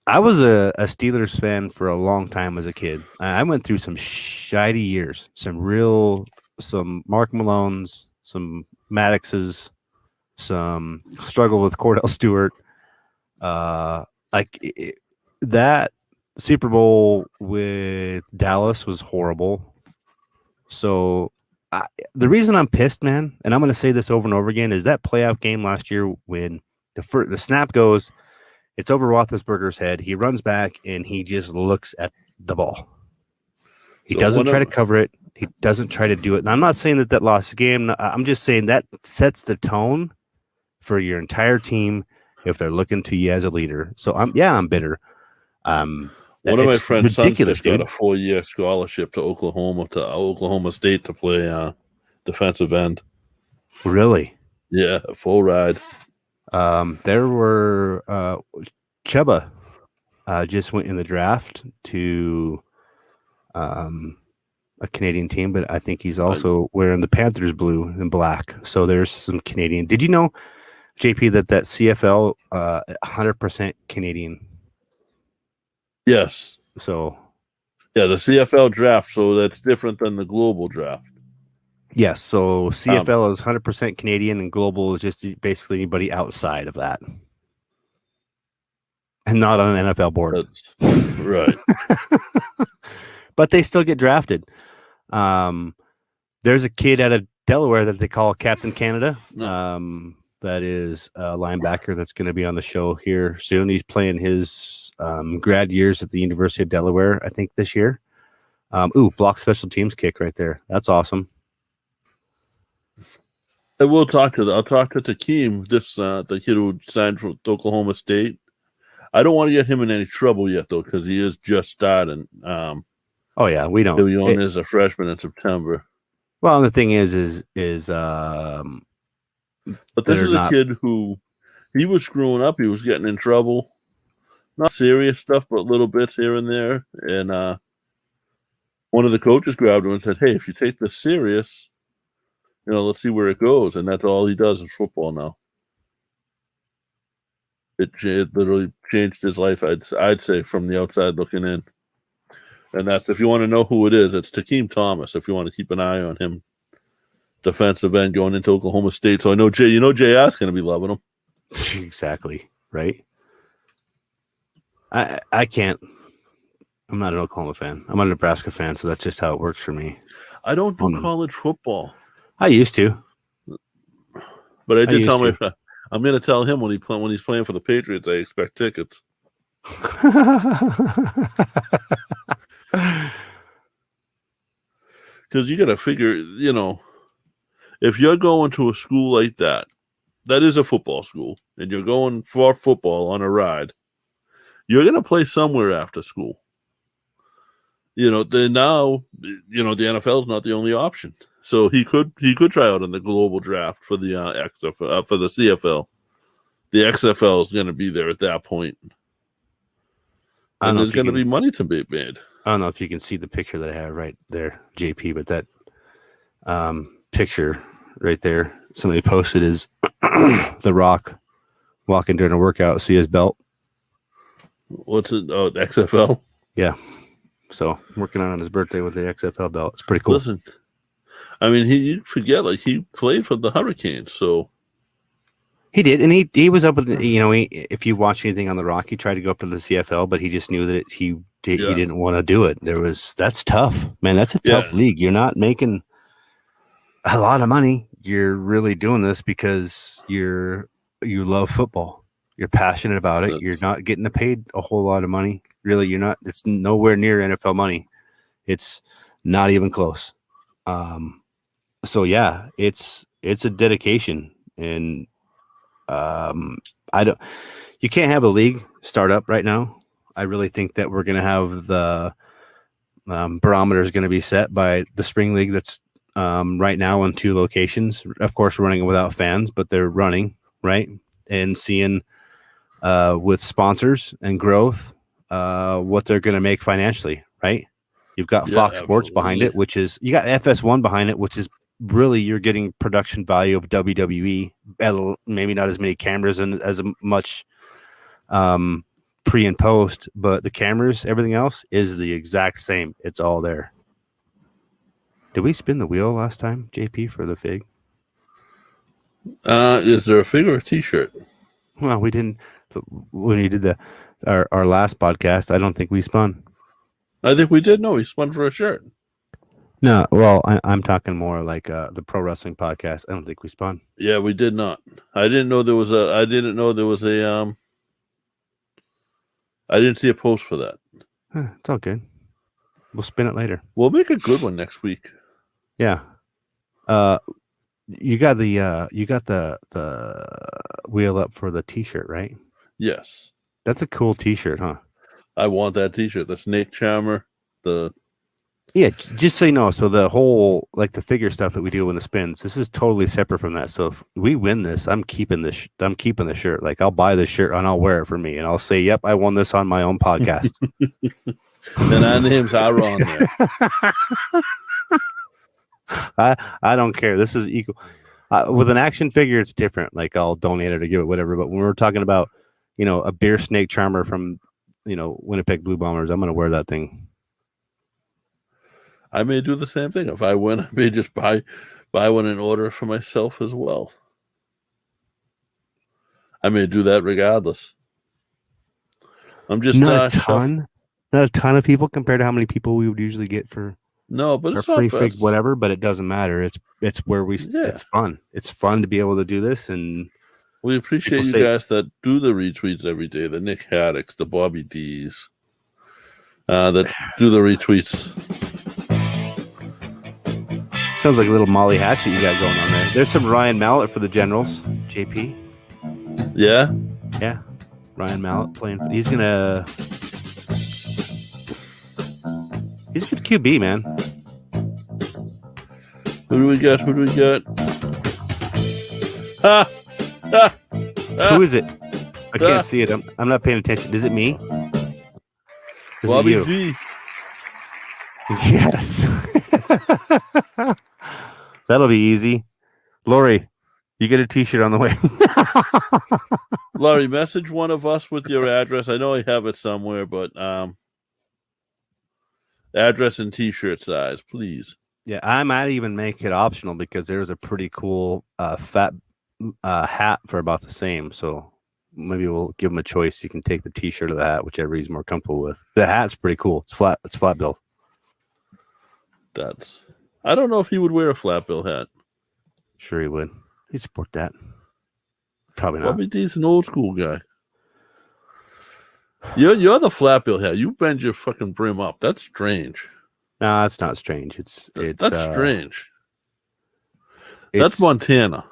I was a Steelers fan for a long time as a kid. I went through some shitty years, some Mark Malones, some Maddoxes, some struggle with Cordell Stewart. That Super Bowl with Dallas was horrible. So the reason I'm pissed, man, and I'm going to say this over and over again, is that playoff game last year when the snap goes, It's over Roethlisberger's head. He runs back and he just looks at the ball. He So doesn't one try of- to cover it. He doesn't try to do it. And I'm not saying that lost the game. I'm just saying that sets the tone for your entire team if they're looking to you as a leader. So I'm bitter. One of my It's friend's sons ridiculous, just got dude. a 4-year scholarship to Oklahoma State to play defensive end. Really? Yeah, a full ride. There were Chuba just went in the draft to a Canadian team, but I think he's also wearing the Panthers blue and black. So there's some Canadian. Did you know, JP, that CFL 100% Canadian? Yes. So yeah, the CFL draft. So that's different than the global draft. yes, so CFL is 100% Canadian, and global is just basically anybody outside of that, and not on an NFL board. That's right. But they still get drafted. There's a kid out of Delaware that they call Captain Canada. That is a linebacker that's going to be on the show here soon. He's playing his grad years at the University of Delaware, I think, this year. Block special teams kick right there. That's awesome. I will talk to. I'll talk to Takeem, the kid who signed from Oklahoma State. I don't want to get him in any trouble yet, though, because he is just starting. Oh yeah, we don't. He'll be on as a freshman in September. Well, the thing is, but this is a kid who he was screwing up. He was getting in trouble, not serious stuff, but little bits here and there. And one of the coaches grabbed him and said, "Hey, if you take this serious, let's see where it goes." And that's all he does in football now. It literally changed his life. I'd say from the outside looking in. And that's, if you want to know who it is, it's Takeem Thomas. If you want to keep an eye on him, defensive end going into Oklahoma State. So I know JR's going to be loving him. Exactly right. I can't. I'm not an Oklahoma fan. I'm a Nebraska fan, so that's just how it works for me. I don't do college football. I used to, but I did tell I'm going to tell him when he's playing for the Patriots, I expect tickets. Because you got to figure, if you're going to a school like that is a football school, and you're going for football on a ride, you're going to play somewhere after school. Then now, the NFL is not the only option. So he could try out in the global draft for the for the CFL. The XFL is going to be there at that point. And there's going to be money to be made. I don't know if you can see the picture that I have right there, JP, but that picture right there, somebody posted is The Rock walking during a workout. See his belt? What's it? Oh, the XFL? Yeah. So working on his birthday with the XFL belt. It's pretty cool. Listen, I mean, you forget, he played for the Hurricanes, so. He did, and he was up with, if you watch anything on The Rock, he tried to go up to the CFL, but he just knew that he didn't want to do it. That's tough, man. That's a tough league. You're not making a lot of money. You're really doing this because you love football. You're passionate about it. You're not getting paid a whole lot of money. Really, you're not. It's nowhere near NFL money. It's not even close. So yeah, it's a dedication, and you can't have a league start up right now. I really think that we're going to have the barometer is going to be set by the spring league that's right now in 2 locations. Of course, running without fans, but they're running, right? And seeing with sponsors and growth what they're going to make financially, right? You've got Fox Sports behind it, which is, you got FS1 behind it, which is really, you're getting production value of WWE, maybe not as many cameras and as much pre and post, but the cameras, everything else is the exact same. It's all there. Did we spin the wheel last time, JP, for the fig? Is there a fig or a t-shirt? Well, we didn't. When you did our last podcast, I don't think we spun. I think we did. No, we spun for a shirt. No, well, I'm talking more like the pro wrestling podcast. I don't think we spun. Yeah, we did not. I didn't know there was a I didn't see a post for that. It's all good. We'll spin it later. We'll make a good one next week. Yeah. You got the wheel up for the T-shirt, right? Yes. That's a cool T-shirt, huh? I want that T-shirt. The snake charmer. Yeah, just so you know, so the whole like the figure stuff that we do in the spins, this is totally separate from that. So if we win this, I'm keeping this. I'm keeping the shirt. Like I'll buy this shirt and I'll wear it for me, and I'll say, "Yep, I won this on my own podcast." And our names are on there. I don't care. This is equal. With an action figure, it's different. Like I'll donate it or give it whatever. But when we're talking about, a beer snake charmer from, Winnipeg Blue Bombers, I'm gonna wear that thing. I may do the same thing. If I win, I may just buy one and order for myself as well. I may do that regardless. I'm just not a ton of people compared to how many people we would usually get for but it's free not fig, whatever. But it doesn't matter. It's where we. Yeah. It's fun. It's fun to be able to do this, and we appreciate you guys that do the retweets every day. The Nick Haddocks, the Bobby D's, that do the retweets. Sounds like a little Molly Hatchet you got going on there. There's some Ryan Mallett for the Generals, JP. Yeah? Yeah. Ryan Mallett playing. He's a good QB, man. Who do we got? Who is it? I can't see it. I'm not paying attention. Is it me? Bobby D. Yes. That'll be easy. Lori, you get a T-shirt on the way. Laurie, message one of us with your address. I know I have it somewhere, but address and T-shirt size, please. Yeah, I might even make it optional because there's a pretty cool fat hat for about the same. So maybe we'll give him a choice. You can take the T-shirt or the hat, whichever he's more comfortable with. The hat's pretty cool. It's flat bill. I don't know if he would wear a flat bill hat. Sure he would. He'd support that. Probably not. Bobby D's an old school guy. You're the flat bill hat. You bend your fucking brim up. That's strange. No, it's not strange. That's strange. That's Montana.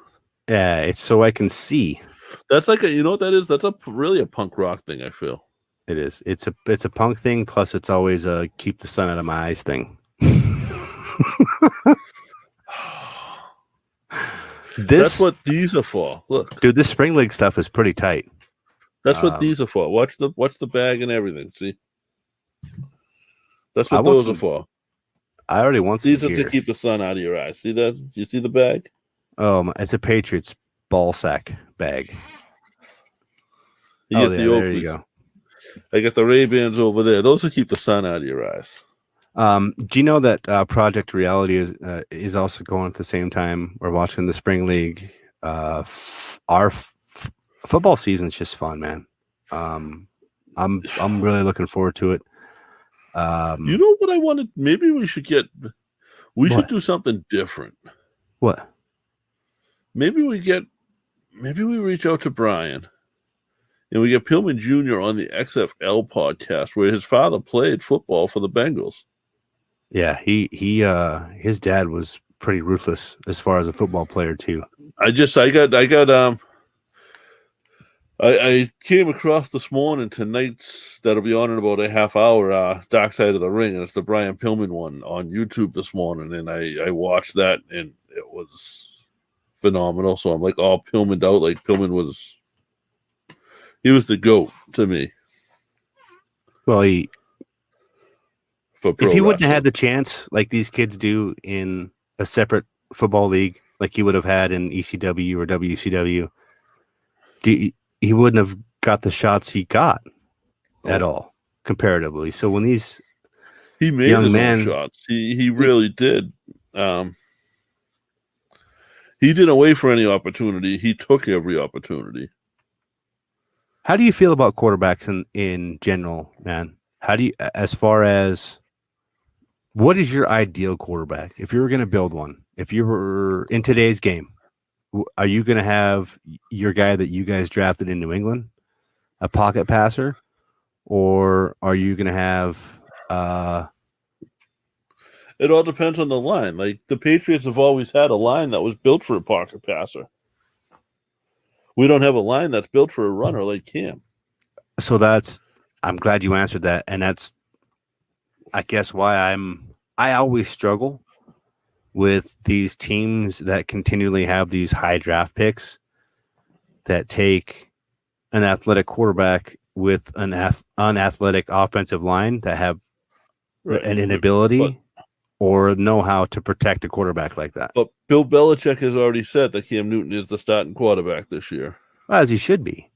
Yeah, it's so I can see. That's like you know what that is? That's really a punk rock thing, I feel. It is. It's a punk thing, plus it's always a keep the sun out of my eyes thing. That's what these are for. Look, dude, this Spring League stuff is pretty tight. That's what these are for. Watch the bag and everything. See, that's what those are for. I already want these are to keep the sun out of your eyes. See that? You see the bag? Oh, it's a Patriots ball sack bag. You get the Oakleys. There you go. I got the Ray-Bans over there. Those will keep the sun out of your eyes. Do you know that Project Reality is also going at the same time? We're watching the Spring League. Our football season's just fun, man. I'm really looking forward to it. You know what I wanted? Maybe we should should do something different. What? Maybe we reach out to Brian and we get Pillman Jr. on the XFL podcast where his father played football for the Bengals. Yeah, his dad was pretty ruthless as far as a football player too. I came across this morning tonight's that'll be on in about a half hour, Dark Side of the Ring, and it's the Brian Pillman one on YouTube this morning, and I watched that and it was phenomenal. So I'm like all Pillman'd out, like Pillman was the GOAT to me. Well, if he wouldn't have had the wrestling. chance like these kids do in a separate football league, like he would have had in ECW or WCW, he wouldn't have got the shots he got at all, comparatively. So when these he made his own shots, he really did. He didn't wait for any opportunity. He took every opportunity. How do you feel about quarterbacks in general, man? How do you, as far as what is your ideal quarterback? If you were going to build one, if you were in today's game, are you going to have your guy that you guys drafted in New England, a pocket passer, or are you going to have? It all depends on the line. Like the Patriots have always had a line that was built for a pocket passer. We don't have a line that's built for a runner like Cam. So I'm glad you answered that, and that's, I guess, why I always struggle with these teams that continually have these high draft picks that take an athletic quarterback with an unathletic offensive line that have an inability or know how to protect a quarterback like that. But Bill Belichick has already said that Cam Newton is the starting quarterback this year. Well, as he should be.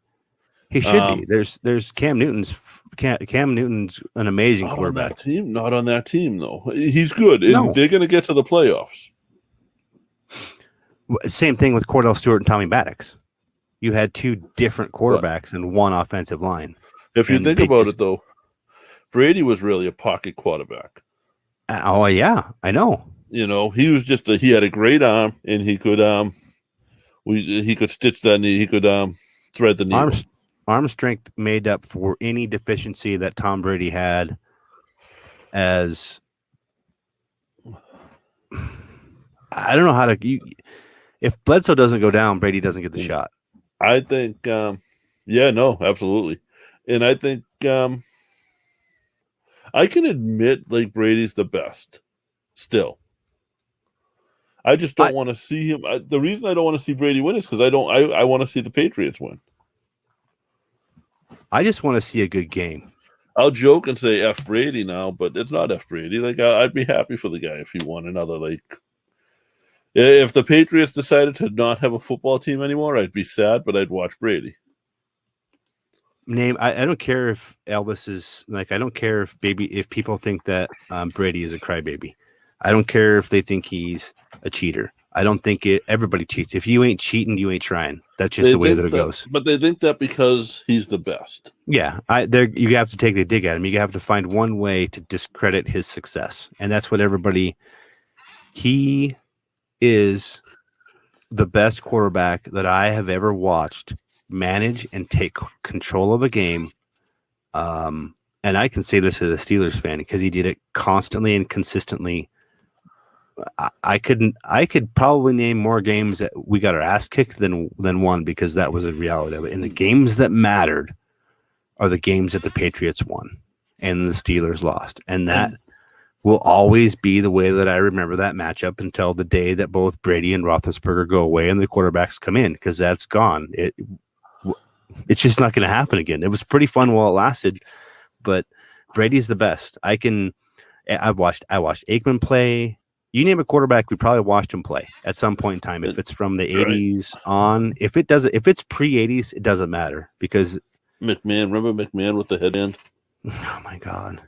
He should be. There's Cam Newton's an amazing quarterback. Not on that team, though. He's good. And they're going to get to the playoffs. Same thing with Cordell Stewart and Tommy Maddox. You had two different quarterbacks and one offensive line. If you think about it, though, Brady was really a pocket quarterback. Oh yeah, I know. You know, he was just he had a great arm, and he could stitch that knee. He could thread the needle. Arm strength made up for any deficiency that Tom Brady had. As I don't know how to. If Bledsoe doesn't go down, Brady doesn't get the shot. I think, absolutely, and I think I can admit like Brady's the best. Still, I just don't want to see him. The reason I don't want to see Brady win is because I want to see the Patriots win. I just want to see a good game. I'll joke and say F Brady now, but it's not F Brady. Like I'd be happy for the guy if he won another. Like if the Patriots decided to not have a football team anymore, I'd be sad, but I'd watch Brady. I don't care if Elvis is like. I don't care if people think that Brady is a crybaby. I don't care if they think he's a cheater. I don't think everybody cheats. If you ain't cheating, you ain't trying. That's just the way that it goes. But they think that because he's the best. Yeah, you have to take the dig at him. You have to find one way to discredit his success, and that's what everybody. He is the best quarterback that I have ever watched manage and take control of a game. And I can say this as a Steelers fan because he did it constantly and consistently. I could probably name more games that we got our ass kicked than one because that was a reality of it. And the games that mattered are the games that the Patriots won and the Steelers lost. And that will always be the way that I remember that matchup until the day that both Brady and Roethlisberger go away and the quarterbacks come in, because that's gone. It's just not going to happen again. It was pretty fun while it lasted, but Brady's the best. I watched Aikman play. You name a quarterback, we probably watched him play at some point in time. If it's from the 80s on, if it's pre-80s, it doesn't matter because McMahon, remember McMahon with the headband? Oh my God.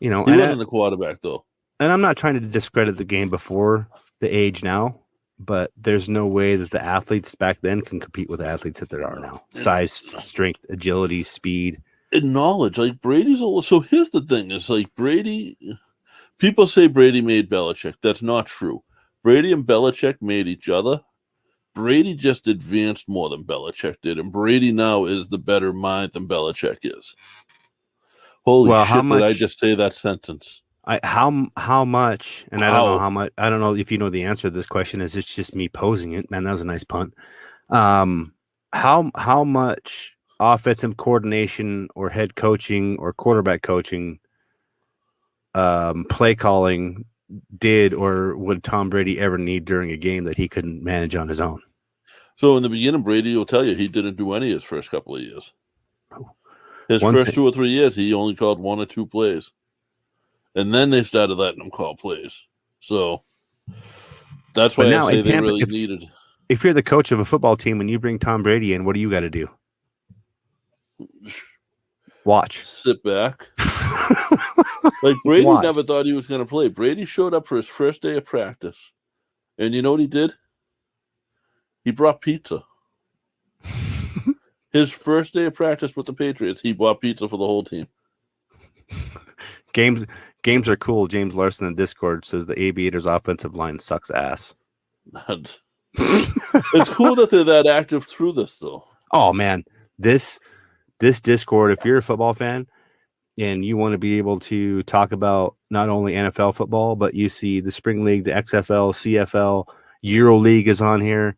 He wasn't the quarterback though. And I'm not trying to discredit the game before the age now, but there's no way that the athletes back then can compete with the athletes that there are now. Size, strength, agility, speed. And knowledge. Like Brady's so here's the thing, is like Brady. People say Brady made Belichick. That's not true. Brady and Belichick made each other. Brady just advanced more than Belichick did, and Brady now is the better mind than Belichick is. Holy shit, did I just say that sentence? How much, and I don't know how much, I don't know if you know the answer to this question, is it's just me posing it. Man, that was a nice punt. How much offensive coordination or head coaching or quarterback coaching play calling did or would Tom Brady ever need during a game that he couldn't manage on his own? So in the beginning, Brady will tell you he didn't do any his first couple of years. His first 2 or 3 years, he only called 1 or 2 plays. And then they started letting him call plays. So that's why I say they really needed. If you're the coach of a football team and you bring Tom Brady in, what do you got to do? Watch. Sit back. Like Brady never thought he was going to play. Brady showed up for his first day of practice. And you know what he did? He brought pizza. His first day of practice with the Patriots, he bought pizza for the whole team. Games are cool. James Larson in Discord says the Aviators offensive line sucks ass. It's cool that they're that active through this, though. Oh man, this Discord, if you're a football fan, and you want to be able to talk about not only NFL football, but you see the Spring League, the XFL, CFL, Euro League is on here.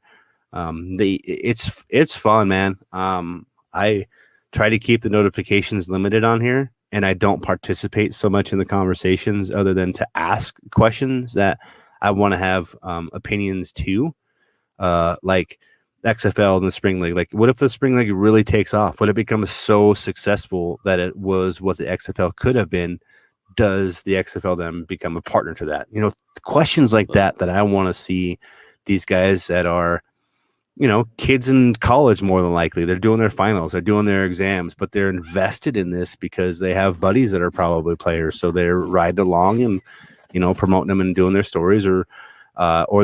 It's fun, man. I try to keep the notifications limited on here, and I don't participate so much in the conversations other than to ask questions that I want to have opinions to, like XFL and the Spring League. Like, what if the Spring League really takes off? Would it become so successful that it was what the XFL could have been? Does the XFL then become a partner to that? Questions like that I want to see these guys that are, kids in college, more than likely. They're doing their finals, they're doing their exams, but they're invested in this because they have buddies that are probably players. So they're riding along and, promoting them and doing their stories, or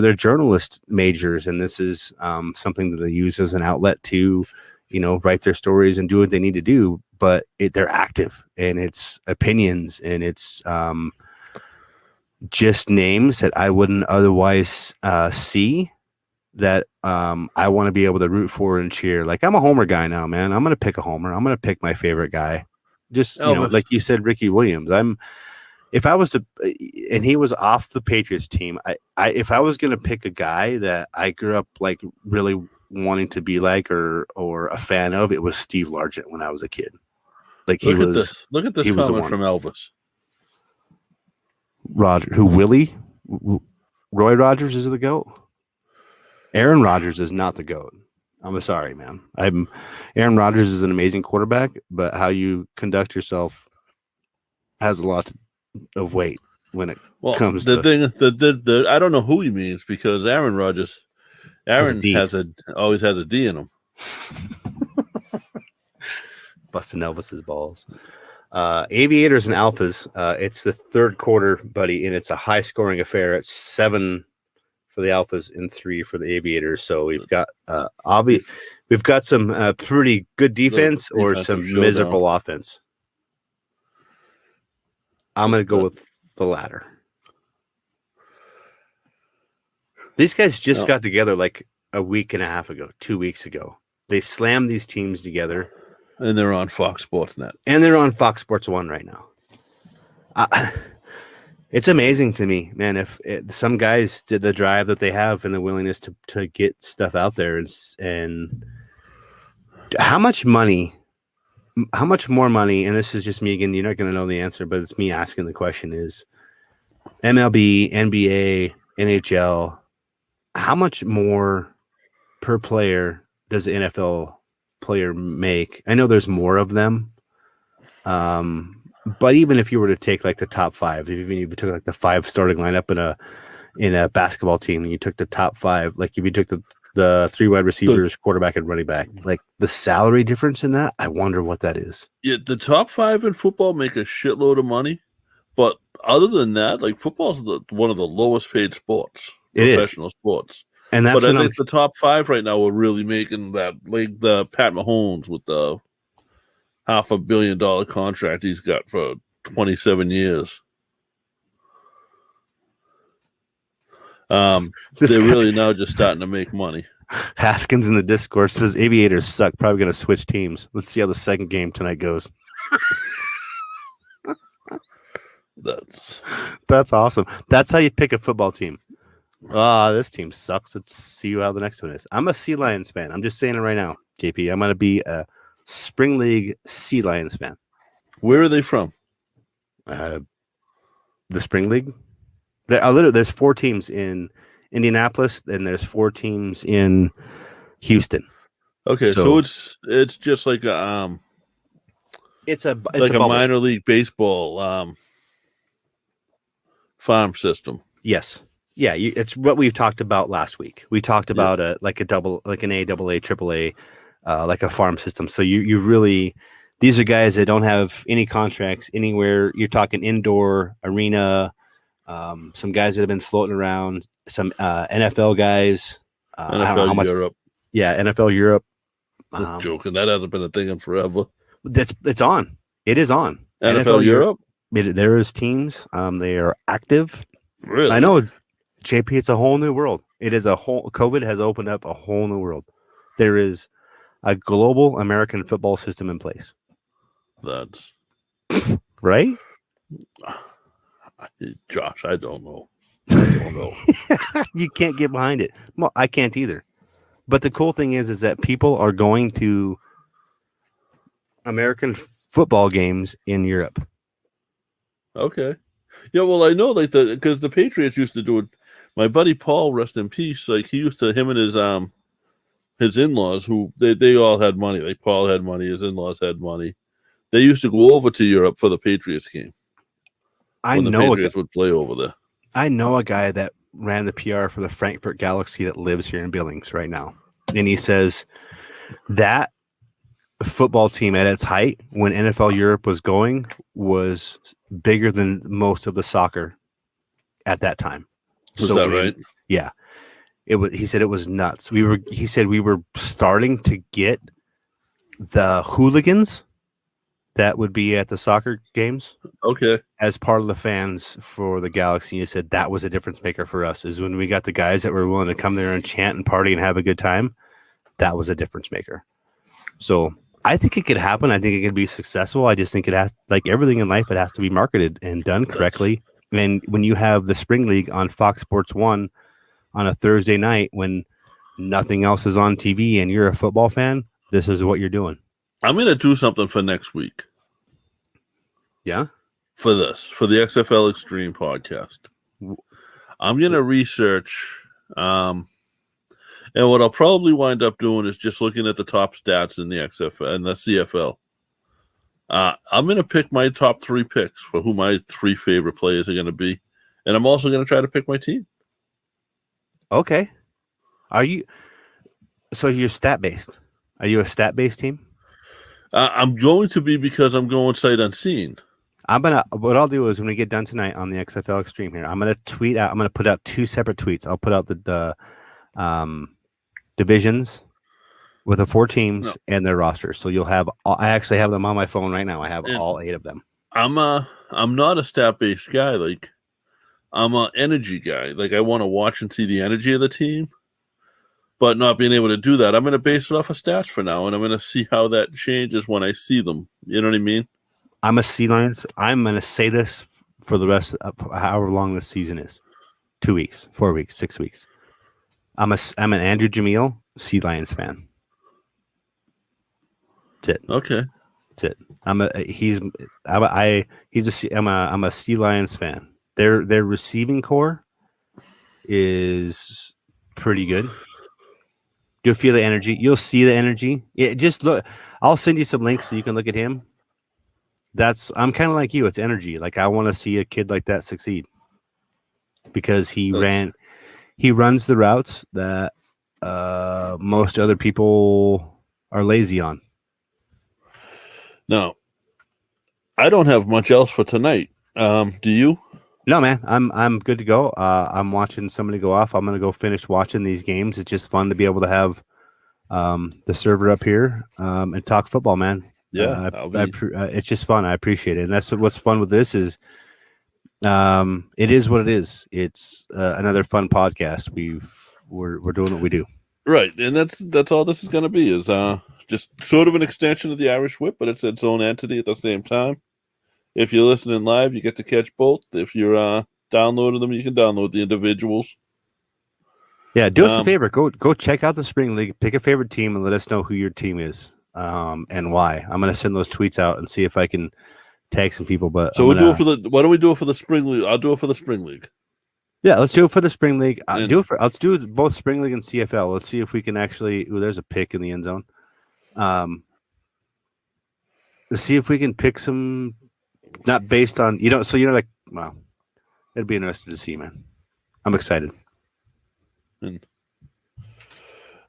they're journalist majors. And this is something that they use as an outlet to, write their stories and do what they need to do. But they're active, and it's opinions, and it's just names that I wouldn't otherwise see, that I want to be able to root for and cheer. Like, I'm a homer guy now, man. I'm going to pick a homer. I'm going to pick my favorite guy. Just, like you said, Ricky Williams. If I was to, and he was off the Patriots team, if I was going to pick a guy that I grew up like really wanting to be like, or a fan of, it was Steve Largent when I was a kid. Like, look at this comment from Elvis. Roger, who Willie? Roy Rogers is the GOAT. Aaron Rodgers is not the GOAT. I'm sorry, man. Aaron Rodgers is an amazing quarterback, but how you conduct yourself has a lot of weight when it comes to thing. I don't know who he means, because Aaron Rodgers, always has a D in him. Busting Elvis's balls. Aviators and Alphas. It's the third quarter, buddy, and it's a high scoring affair. It's 7 for the Alphas and 3 for the Aviators. So we've got we've got some pretty good defense or some miserable offense. I'm going to go with the latter. These guys just got together like a week and a half ago, 2 weeks ago. They slammed these teams together. And they're on Fox Sports Net. And they're on Fox Sports 1 right now. It's amazing to me, man, if some guys did the drive that they have and the willingness to get stuff out there. And how much more money, and this is just me again, you're not going to know the answer, but it's me asking the question, is MLB, NBA, NHL, how much more per player does the NFL player make? I know there's more of them, but even if you were to take like the top 5, even if you took like the 5 starting lineup in a basketball team, and you took the top 5, like if you took the 3 wide receivers, quarterback and running back, like the salary difference in that, I wonder what that is. Yeah, the top 5 in football make a shitload of money, but other than that, like, football's one of the lowest paid sports, professional sports. And that's, but I think the top 5 right now are really making that, like the Pat Mahomes with the $500 million contract he's got for 27 years. They're really now just starting to make money. Haskins in the Discord says Aviators suck. Probably going to switch teams. Let's see how the second game tonight goes. That's awesome. That's how you pick a football team. This team sucks. Let's see how the next one is. I'm a Sea Lions fan. I'm just saying it right now, JP. I'm going to be a Spring League Sea Lions fan. Where are they from? The Spring League. There's 4 teams in Indianapolis, and there's 4 teams in Houston. Okay, so it's just like a it's a minor league baseball farm system. Yes. Yeah, it's what we've talked about last week. We talked about an AAA, AAA, like a farm system. So you really, these are guys that don't have any contracts anywhere. You're talking indoor arena. Some guys that have been floating around. Some NFL guys. NFL Europe. Yeah, NFL Europe. Joking, that hasn't been a thing in forever. It's on. It is on. NFL Europe. There is teams. They are active. Really? I know. JP, it's a whole new world. It is COVID has opened up a whole new world. There is a global American football system in place. right? Josh, I don't know. I don't know. You can't get behind it. Well, I can't either. But the cool thing is that people are going to American football games in Europe. Okay. Yeah, well, I know because the Patriots used to do it. My buddy Paul, rest in peace, like he used to, him and his in-laws, who they all had money. Like Paul had money, his in-laws had money. They used to go over to Europe for the Patriots game. When the Patriots would play over there. I know a guy that ran the PR for the Frankfurt Galaxy that lives here in Billings right now. And he says that football team at its height when NFL Europe was going was bigger than most of the soccer at that time. Was that right? Yeah. He said it was nuts. He said we were starting to get the hooligans that would be at the soccer games. Okay. As part of the fans for the Galaxy. He said that was a difference maker for us, is when we got the guys that were willing to come there and chant and party and have a good time. That was a difference maker. So I think it could happen. I think it could be successful. I just think it has, like everything in life, it has to be marketed and done correctly. And when you have the Spring League on Fox Sports 1 on a Thursday night when nothing else is on TV and you're a football fan, this is what you're doing. I'm going to do something for next week. Yeah? For the XFL Extreme podcast. I'm going to research, and what I'll probably wind up doing is just looking at the top stats in the XFL and the CFL. I'm going to pick my top 3 picks for who my 3 favorite players are going to be. And I'm also going to try to pick my team. Okay. So you're stat-based? Are you a stat-based team? I'm going to be, because I'm going sight unseen. What I'll do is when we get done tonight on the XFL Extreme here, I'm going to put out 2 separate tweets. I'll put out the divisions with the 4 teams and their rosters. So you'll have, I actually have them on my phone right now. I have all 8 of them. I'm not a stat-based guy. Like, I'm an energy guy. Like, I want to watch and see the energy of the team, but not being able to do that, I'm going to base it off of stats for now, and I'm going to see how that changes when I see them. You know what I mean? I'm a Sea Lions. I'm going to say this for the rest of however long this season is. 2 weeks, 4 weeks, 6 weeks. I'm an Andrew Jamil Sea Lions fan. That's it. Okay. That's it. I'm a Sea Lions fan. Their receiving core is pretty good. You'll feel the energy. You'll see the energy. Just look. I'll send you some links so you can look at him. I'm kind of like you. It's energy. Like, I want to see a kid like that succeed because he runs the routes that most other people are lazy on. Now, I don't have much else for tonight. Do you? No, man. I'm good to go. I'm watching somebody go off. I'm gonna go finish watching these games. It's just fun to be able to have the server up here and talk football, man. Yeah, it's just fun. I appreciate it, and that's what's fun with this is. It is what it is. It's another fun podcast. We're doing what we do. Right, and that's all this is going to be, is just sort of an extension of the Irish Whip, but it's its own entity at the same time. If you're listening live, you get to catch both. If you're downloading them, you can download the individuals. Yeah, do us a favor. Go check out the Spring League. Pick a favorite team and let us know who your team is and why. I'm going to send those tweets out and see if I can tag some people. But so why don't we do it for the Spring League? I'll do it for the Spring League. Yeah, let's do it for the Spring League. Let's do both Spring League and CFL. Let's see if we can actually. Ooh, there's a pick in the end zone. Let's see if we can pick some, not based on So like, wow, it'd be interesting to see, man. I'm excited.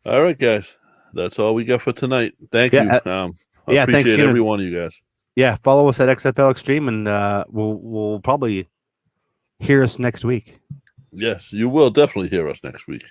All right, guys, that's all we got for tonight. Thank you. I appreciate thanks, every one of you guys. Yeah, follow us at XFL Extreme, and we'll probably hear us next week. Yes, you will definitely hear us next week.